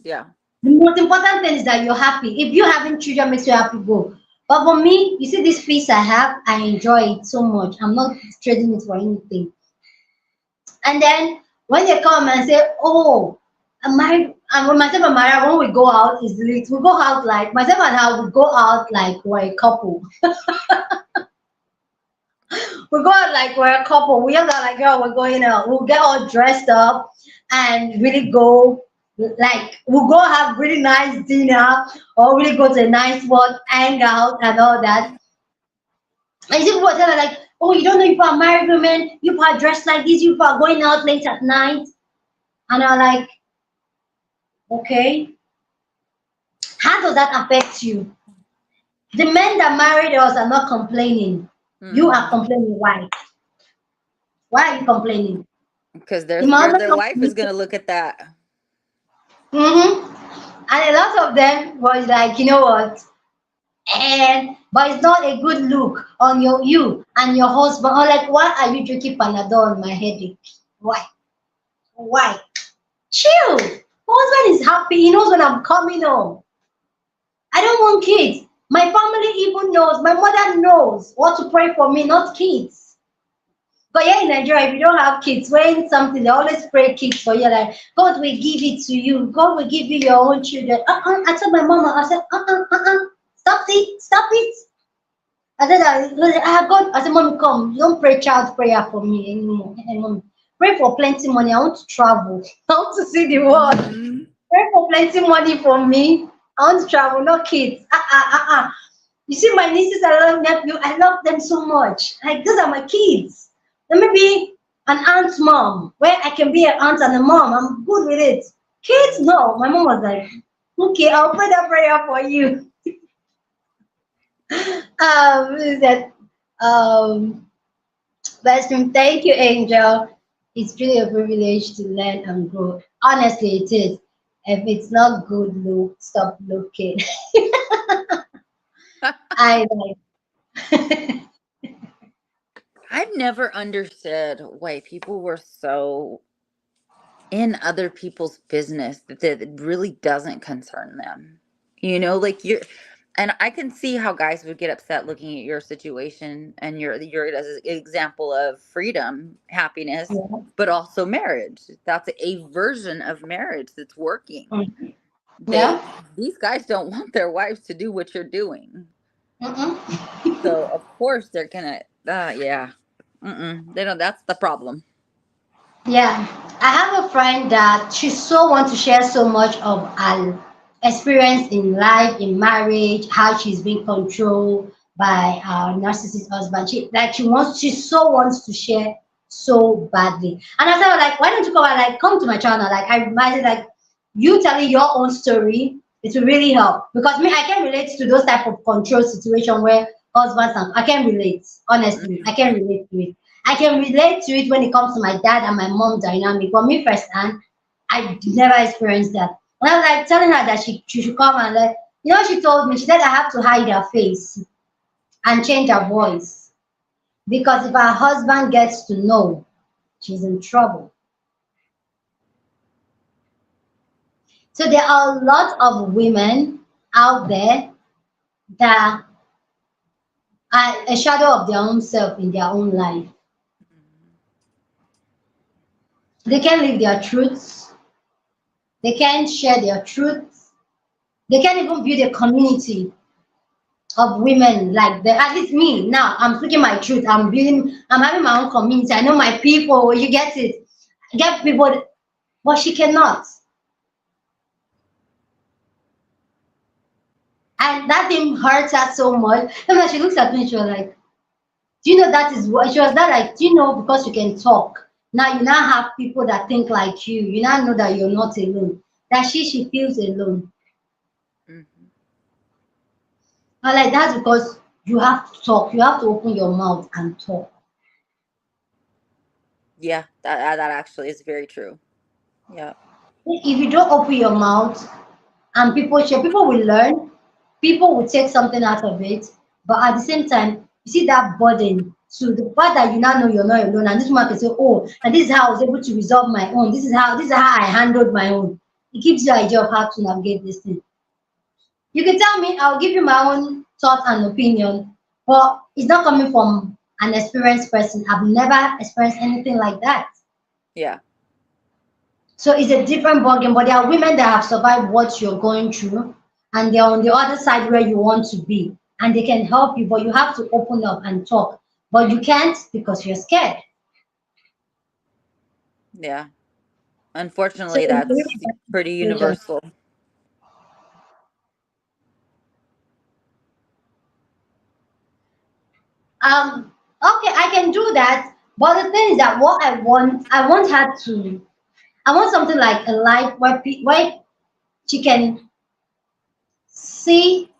Yeah. The most important thing is that you're happy. If you having children makes you happy, go. But for me, you see this peace I have, I enjoy it so much. I'm not trading it for anything. And then when they come and say, "Oh, I'm married," and when myself and Maria, when we go out, is late. We go out like myself and her would go out like we're a couple. We go out like we're a couple. We are not like, girl, we're going out. We'll get all dressed up and really go, like, we'll go have really nice dinner or really go to a nice spot, hang out and all that. And you see people tell her like, oh, you don't know you are married women, you are dressed like this, you are going out late at night. And I'm like, okay, how does that affect you? The men that married us are not complaining. You are Mm-hmm. complaining. Why? Why are you complaining? Because If my husband their comes wife to is me, gonna look at that. and a lot of them was like, you know what? And but it's not a good look on you and your husband. Or like, why are you drinking Panadol on my headache? Why? Why? Chill. My husband is happy. He knows when I'm coming home. I don't want kids. My family even knows. My mother knows what to pray for me, not kids. But yeah, in Nigeria, if you don't have kids, when something, they always pray kids for you. Like, God will give it to you. God will give you your own children. I told my mama, I said, stop it, stop it. I said, I have God. I said, Mommy, come. You don't pray child prayer for me anymore. Hey, Mommy, pray for plenty money. I want to travel. I want to see the world. Mm-hmm. Pray for plenty money for me. I want to travel, not kids. You see, my nieces, I love nephew. I love them so much. Like, those are my kids. Let me be an aunt's mom, where I can be an aunt and a mom. I'm good with it. Kids, no. My mom was like, okay, I'll pray that prayer for you. Is that best friend? Thank you, Angel. It's really a privilege to learn and grow. Honestly, it is. If it's not good, look, stop looking. I like. I've never understood why people were so in other people's business that it really doesn't concern them. Like you're, and I can see how guys would get upset looking at your situation and your as an example of freedom, happiness, Yeah. but also marriage. That's a version of marriage that's working. Mm. They Yeah. These guys don't want their wives to do what you're doing. Mm-mm. So of course they're gonna yeah. They don't That's the problem. Yeah, I have a friend that she so wants to share so much of her experience in life, in marriage, how she's being controlled by her narcissist husband. She so wants to share so badly. And I said, like, why don't you come and like come to my channel? Like I reminded like you telling your own story, it will really help. Because me, I can relate to those type of control situation where husbands and I can relate, honestly. I Mhm. can relate to it. I can relate to it when it comes to my dad and my mom dynamic. But me firsthand, I never experienced that. When I was like telling her that she should come and like, she told me, she said I have to hide her face and change her voice. Because if her husband gets to know, she's in trouble. So there are a lot of women out there that are a shadow of their own self in their own life. They can't live their truths. They can't share their truths. They can't even build a community of women like that. At least me now, I'm speaking my truth. I'm having my own community. I know my people. You get it. I get people, but she cannot. And that thing hurts her so much. Sometimes she looks at me and she was like, do you know that is what she was not like, do you know, because you can talk. Now you now have people that think like you now know that you're not alone. That she feels alone. Hmm. And like that's because you have to talk, you have to open your mouth and talk. Yeah, that actually is very true. Yeah. If you don't open your mouth and people share, people will learn, people will take something out of it. But at the same time, you see that burden to the fact that you now know you're not alone, and this woman can say, "Oh, and this is how I was able to resolve my own. This is how I handled my own." It gives you an idea of how to navigate this thing. You can tell me, I'll give you my own thought and opinion, but it's not coming from an experienced person. I've never experienced anything like that. Yeah. So it's a different ballgame, but there are women that have survived what you're going through, and they're on the other side where you want to be, and they can help you, but you have to open up and talk. But you can't because you're scared. Yeah. So Unfortunately, it's really that's pretty bad situation. universal. Okay, I can do that, but the thing is that what I want her to, I want something like a life where she can see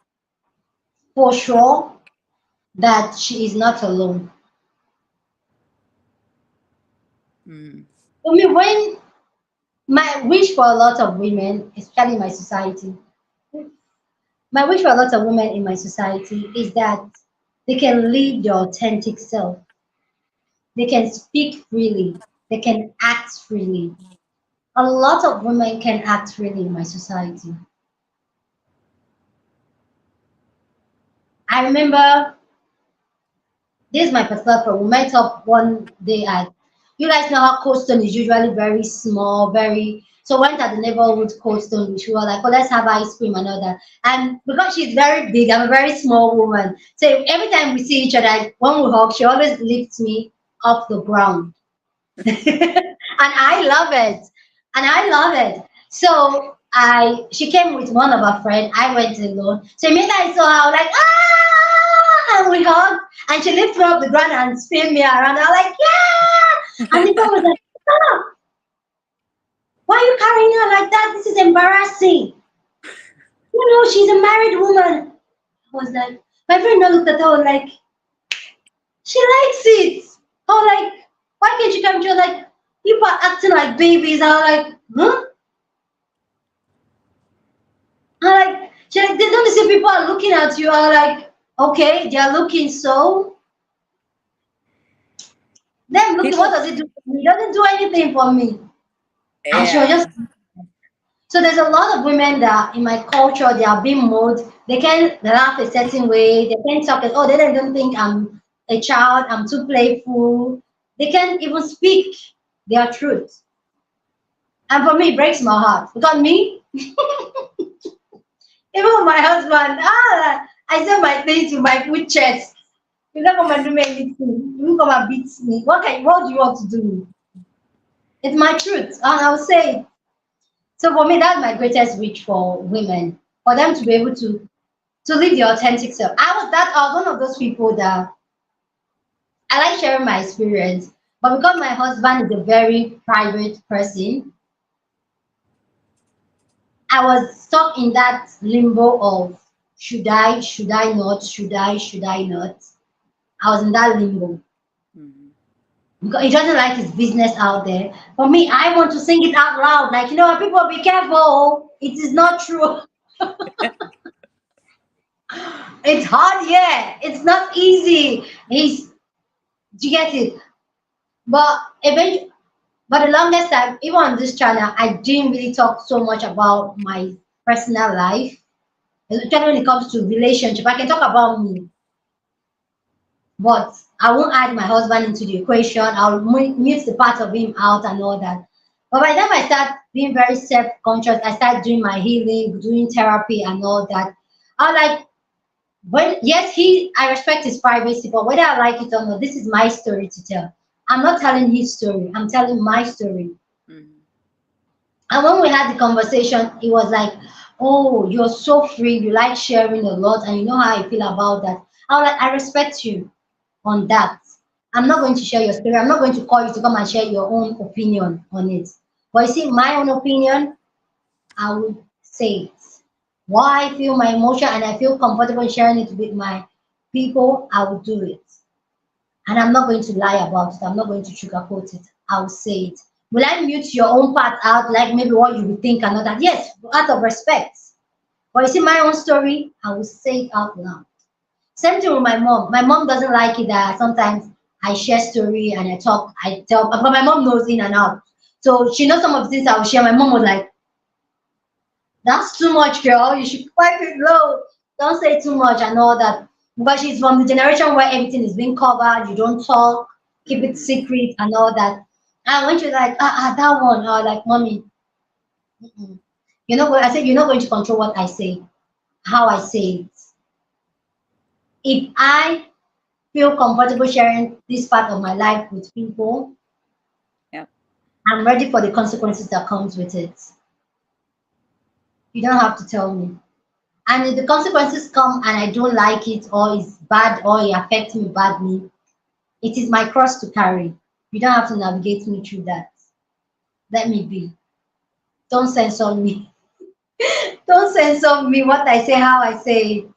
for sure that she is not alone. Mm. For me, when my wish for a lot of women, especially in my society, my wish for a lot of women in my society is that they can live their authentic self. They can speak freely. They can act freely. A lot of women can act freely in my society. I remember this is my particular problem. We met up one day at, you guys know how Cold Stone is usually very small, very, so went at the neighborhood Cold Stone, which we were like, oh, let's have ice cream and all that. And because she's very big, I'm a very small woman. So every time we see each other, when we hug, she always lifts me off the ground. And I love it. And I love it. So she came with one of her friends. I went alone. So immediately I saw her, I was like, ah, and we hugged, and she lifted me off the ground and spin me around. I was like, yeah. And the girl was like, stop. Why are you carrying her like that? This is embarrassing. You know, she's a married woman. I was like, my friend now looked at her, I was like, she likes it. I was like, why can't you come? She was like, people are acting like babies. I was like, huh? I'm like, she like, they don't see people are looking at you. I'm like, okay, they're looking, so them looking, what People, does it do for me? It doesn't do anything for me. And she was yeah. just, so there's a lot of women that in my culture they are being molded. They can laugh a certain way. They can talk as, oh, they don't think I'm a child. I'm too playful. They can't even speak their truth. And for me, it breaks my heart. Because me, even my husband, I say my things with my full chest. You don't come and do me anything. You come and beat me. What do you want to do? It's my truth. And I'll say it. So for me, that's my greatest wish for women. For them to be able to live their authentic self. I was one of those people that I like sharing my experience. But because my husband is a very private person, I was stuck in that limbo of should I not, should I not? I was in that limbo. Mhm. Because he doesn't like his business out there. For me, I want to sing it out loud. Like, people be careful. It is not true. It's hard, yeah. It's not easy. Do you get it? But eventually, but the longest time, even on this channel, I didn't really talk so much about my personal life. Especially when it comes to relationship, I can talk about me, but I won't add my husband into the equation. I'll mute the part of him out and all that. But by the time I start being very self-conscious, I start doing my healing, doing therapy and all that. I like, when yes, I respect his privacy, but whether I like it or not, this is my story to tell. I'm not telling his story. I'm telling my story. Mhm. And when we had the conversation, it was like, oh, you're so free, you like sharing a lot, and you know how I feel about that. I like, I respect you on that. I'm not going to share your story. I'm not going to call you to come and share your own opinion on it. But you see, my own opinion, I would say it. Why I feel my emotion and I feel comfortable sharing it with my people, I will do it. And I'm not going to lie about it. I'm not going to sugarcoat it. I'll say it. Will I mute your own part out, like maybe what you would think and all that? Yes, out of respect. But you see, my own story, I will say it out loud. Same thing with my mom. My mom doesn't like it that sometimes I share story and I talk, I tell, but my mom knows in and out. So she knows some of the things I will share. My mom was like, that's too much, girl. You should wipe it low. Don't say too much and all that. Because she's from the generation where everything is being covered, you don't talk, keep it Mm-hmm. secret and all that. And when she's like, that one, I was like, mommy, mm-mm. You're not going, I said, you're not going to control what I say, how I say it. If I feel comfortable sharing this part of my life with people, Yep. I'm ready for the consequences that comes with it. You don't have to tell me. And if the consequences come and I don't like it or it's bad or it affects me badly, it is my cross to carry. You don't have to navigate me through that. Let me be. Don't censor me. Don't censor me what I say, how I say it.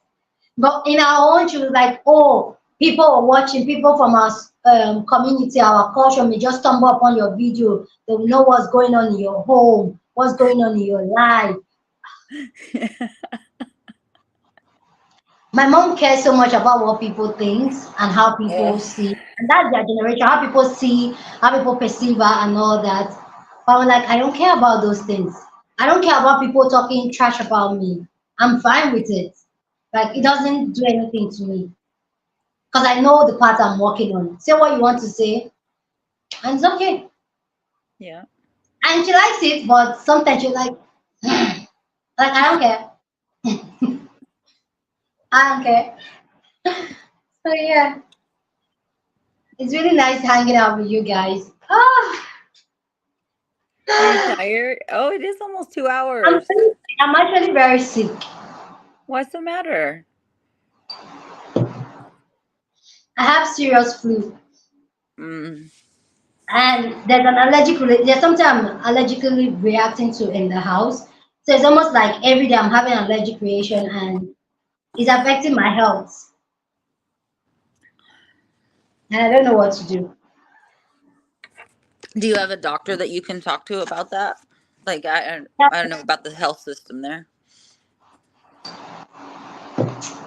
But in our own truth, like, oh, people are watching, people from our community, our culture may just stumble upon your video. They will know what's going on in your home, what's going on in your life. My mom cares so much about what people think and how people Ugh. see, and that's their generation, how people see, how people perceive her and all that. But I'm like, I don't care about those things. I don't care about people talking trash about me. I'm fine with it. Like it doesn't do anything to me because I know the part I'm working on. Say what you want to say, and it's okay. Yeah. And she likes it, but sometimes she's like, like I don't care. I don't care. So yeah, it's really nice hanging out with you guys. Ah. Are you tired? Oh, it is almost two I'm hours. really- I'm actually very sick. What's the matter? I have serious flu, Mm. and there's something I'm allergically reacting to in the house. So it's almost like every day I'm having an allergic reaction, and it's affecting my health, and I don't know what to do. Do you have a doctor that you can talk to about that? Like I don't know about the health system there.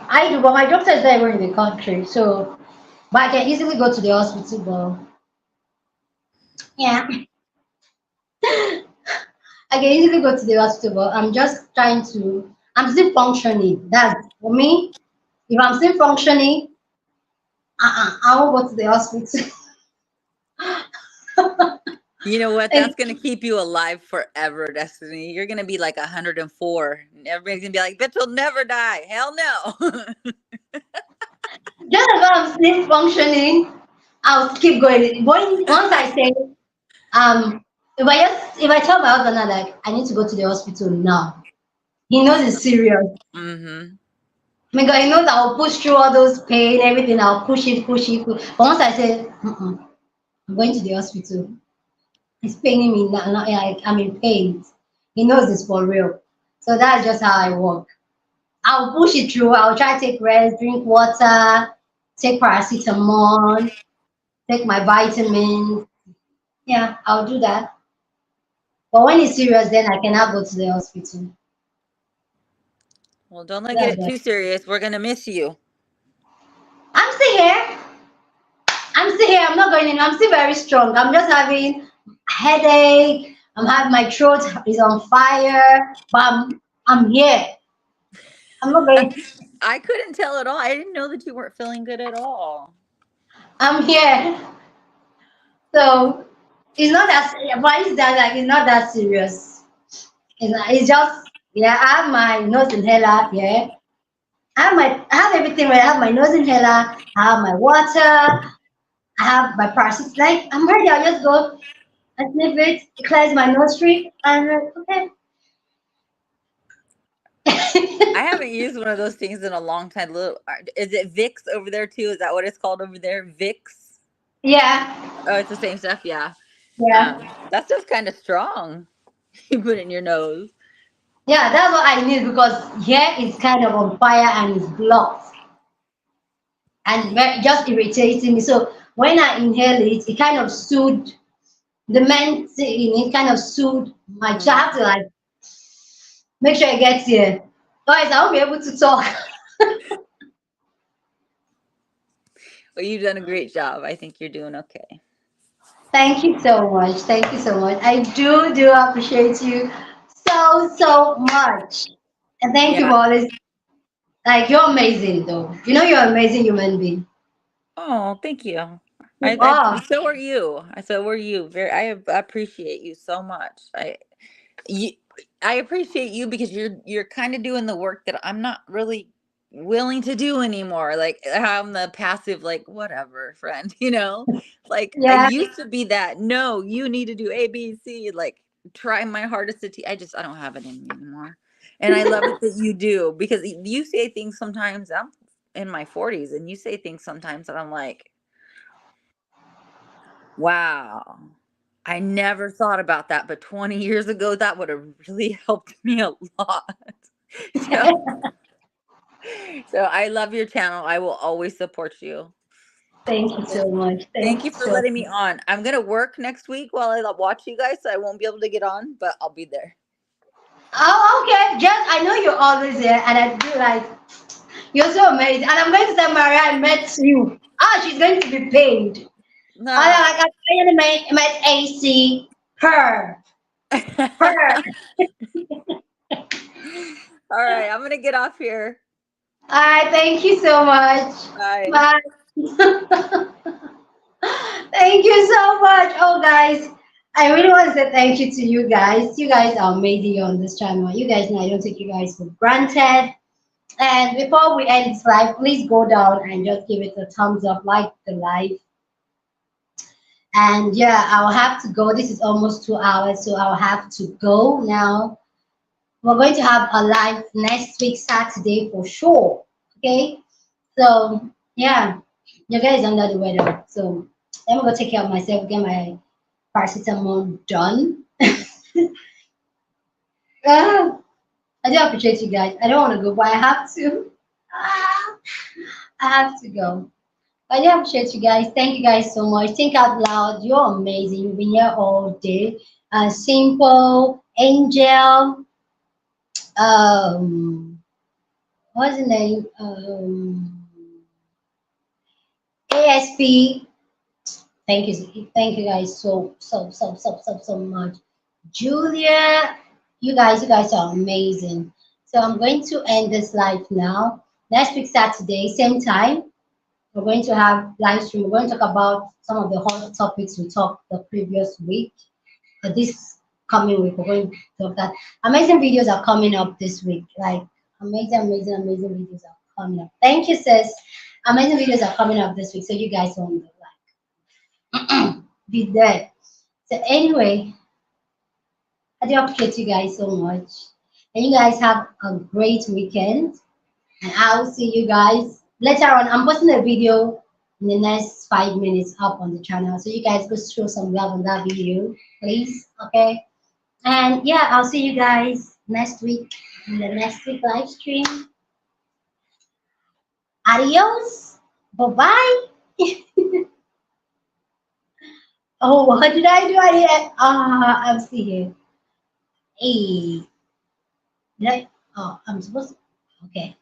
I do, but my doctor is not even in the country, so but I can easily go to the hospital. But yeah, I can easily go to the hospital. But I'm just trying to. I'm still functioning. That's for me. If I'm still functioning, I won't go to the hospital. You know what? It's That's gonna keep you alive forever, Destiny. You're gonna be like 104. And everybody's gonna be like, "Bitch will never die." Hell no. just as I'm still functioning, I'll keep going. Once I say, if I tell my husband that like I need to go to the hospital now, he knows it's serious. Mm-hmm. Because he knows I'll push through all those pain, everything. I'll push it, push it. But once I say, I'm going to the hospital, it's paining me now. Like I'm in pain. He knows it's for real. So that's just how I work. I'll push it through. I'll try to take rest, drink water, take paracetamol, take my vitamins. Yeah, I'll do that. But when it's serious, then I cannot go to the hospital. Well, don't let get That's it what. too serious. We're gonna miss you. I'm still here. I'm still here. I'm not going in. I'm still very strong. I'm just having a headache. I'm having my throat is on fire, but I'm here. I'm not going. I couldn't tell at all. I didn't know that you weren't feeling good at all. I'm here. So it's not that. Why is that? Like it's not that serious. It's just yeah. I have my nose inhaler. Yeah. I have everything right. I have my nose inhaler. I have my water. I have my paracetamol. Like I'm ready. I'll just go and sniff it. It clears my nostril. And okay. I haven't used one of those things in a long time. Little, is it Vicks over there too? Is that what it's called over there? Vicks? Yeah, Oh, it's the same stuff. Yeah. yeah, That stuff's kind of strong. You put it in your nose. yeah. That's what I need because here is kind of on fire and it's blocked and just irritating me. So when I inhale it, it kind of soothed the mint in it kind of soothed my Mm. chest. I have to like make sure it gets here. Guys, I won't be able to talk. Well, you've done a great job. I think you're doing okay. Thank you so much. Thank you so much. I do appreciate you so much. And thank you Yeah. for always like you're amazing though. You know you're an amazing human being. Oh, thank you. You are. So are you. So are you. Very. Appreciate you so much. You, I appreciate you because you're kind of doing the work that I'm not really willing to do anymore. Like I'm the passive, like whatever friend, you know. Like I Yeah. used to be that. No, you need to do A, B, C. Like try my hardest to teach. I don't have it in me anymore, and I love it that you do because you say things sometimes. I'm in my 40s, and you say things sometimes that I'm like, wow. I never thought about that, but 20 years ago, that would have really helped me a lot. So, so I love your channel. I will always support you. Thank you so much. Thank Thank you you for so letting me much. on. I'm gonna work next week while I watch you guys, so I won't be able to get on, but I'll be there. Oh, okay. Just I know you're always there and I feel like you're so amazing. And I'm going to tell Maria I met you. Ah, she's going to be paid. No. I finally met AC her. All Her. right, I'm gonna get off here. Alright, thank you so much. Bye. Bye. Thank you so much. Oh, guys, I really want to say thank you to you guys. You guys are amazing on this channel. You guys know I don't take you guys for granted. And before we end this live, please go down and just give it a thumbs up, like the live. And yeah, I'll have to go. This is almost 2 hours, so I'll have to go now. We're going to have a live next week, Saturday for sure. Okay. So yeah, your guy is under the weather. So let me go take care of myself, get my paracetamol done. Ah, I do appreciate you guys. I don't want to go, but I have to. Ah, I have to go. I do appreciate you guys. Thank you guys so much. Think out loud. You're amazing. You've been here all day. Simple, Angel, what's the name? ASP. Thank you guys so much. Julia, you guys are amazing. So I'm going to end this live now. Next week Saturday, same time, we're going to have live stream. We're going to talk about some of the hot topics we talked the previous week. But this coming week, we're going to talk that amazing videos are coming up this week. Like amazing videos are coming up. Thank you, sis. Amazing videos are coming up this week, so you guys won't be there. So anyway, I do appreciate you guys so much. And you guys have a great weekend. And I will see you guys later on. I'm posting a video in the next 5 minutes up on the channel. So you guys go show some love on that video, please. Okay. And yeah, I'll see you guys next week in the next week live stream. Adios. Bye bye. Oh, what did I do? I did. I'm still here. Hey. Did I? Oh, I'm supposed to. Okay.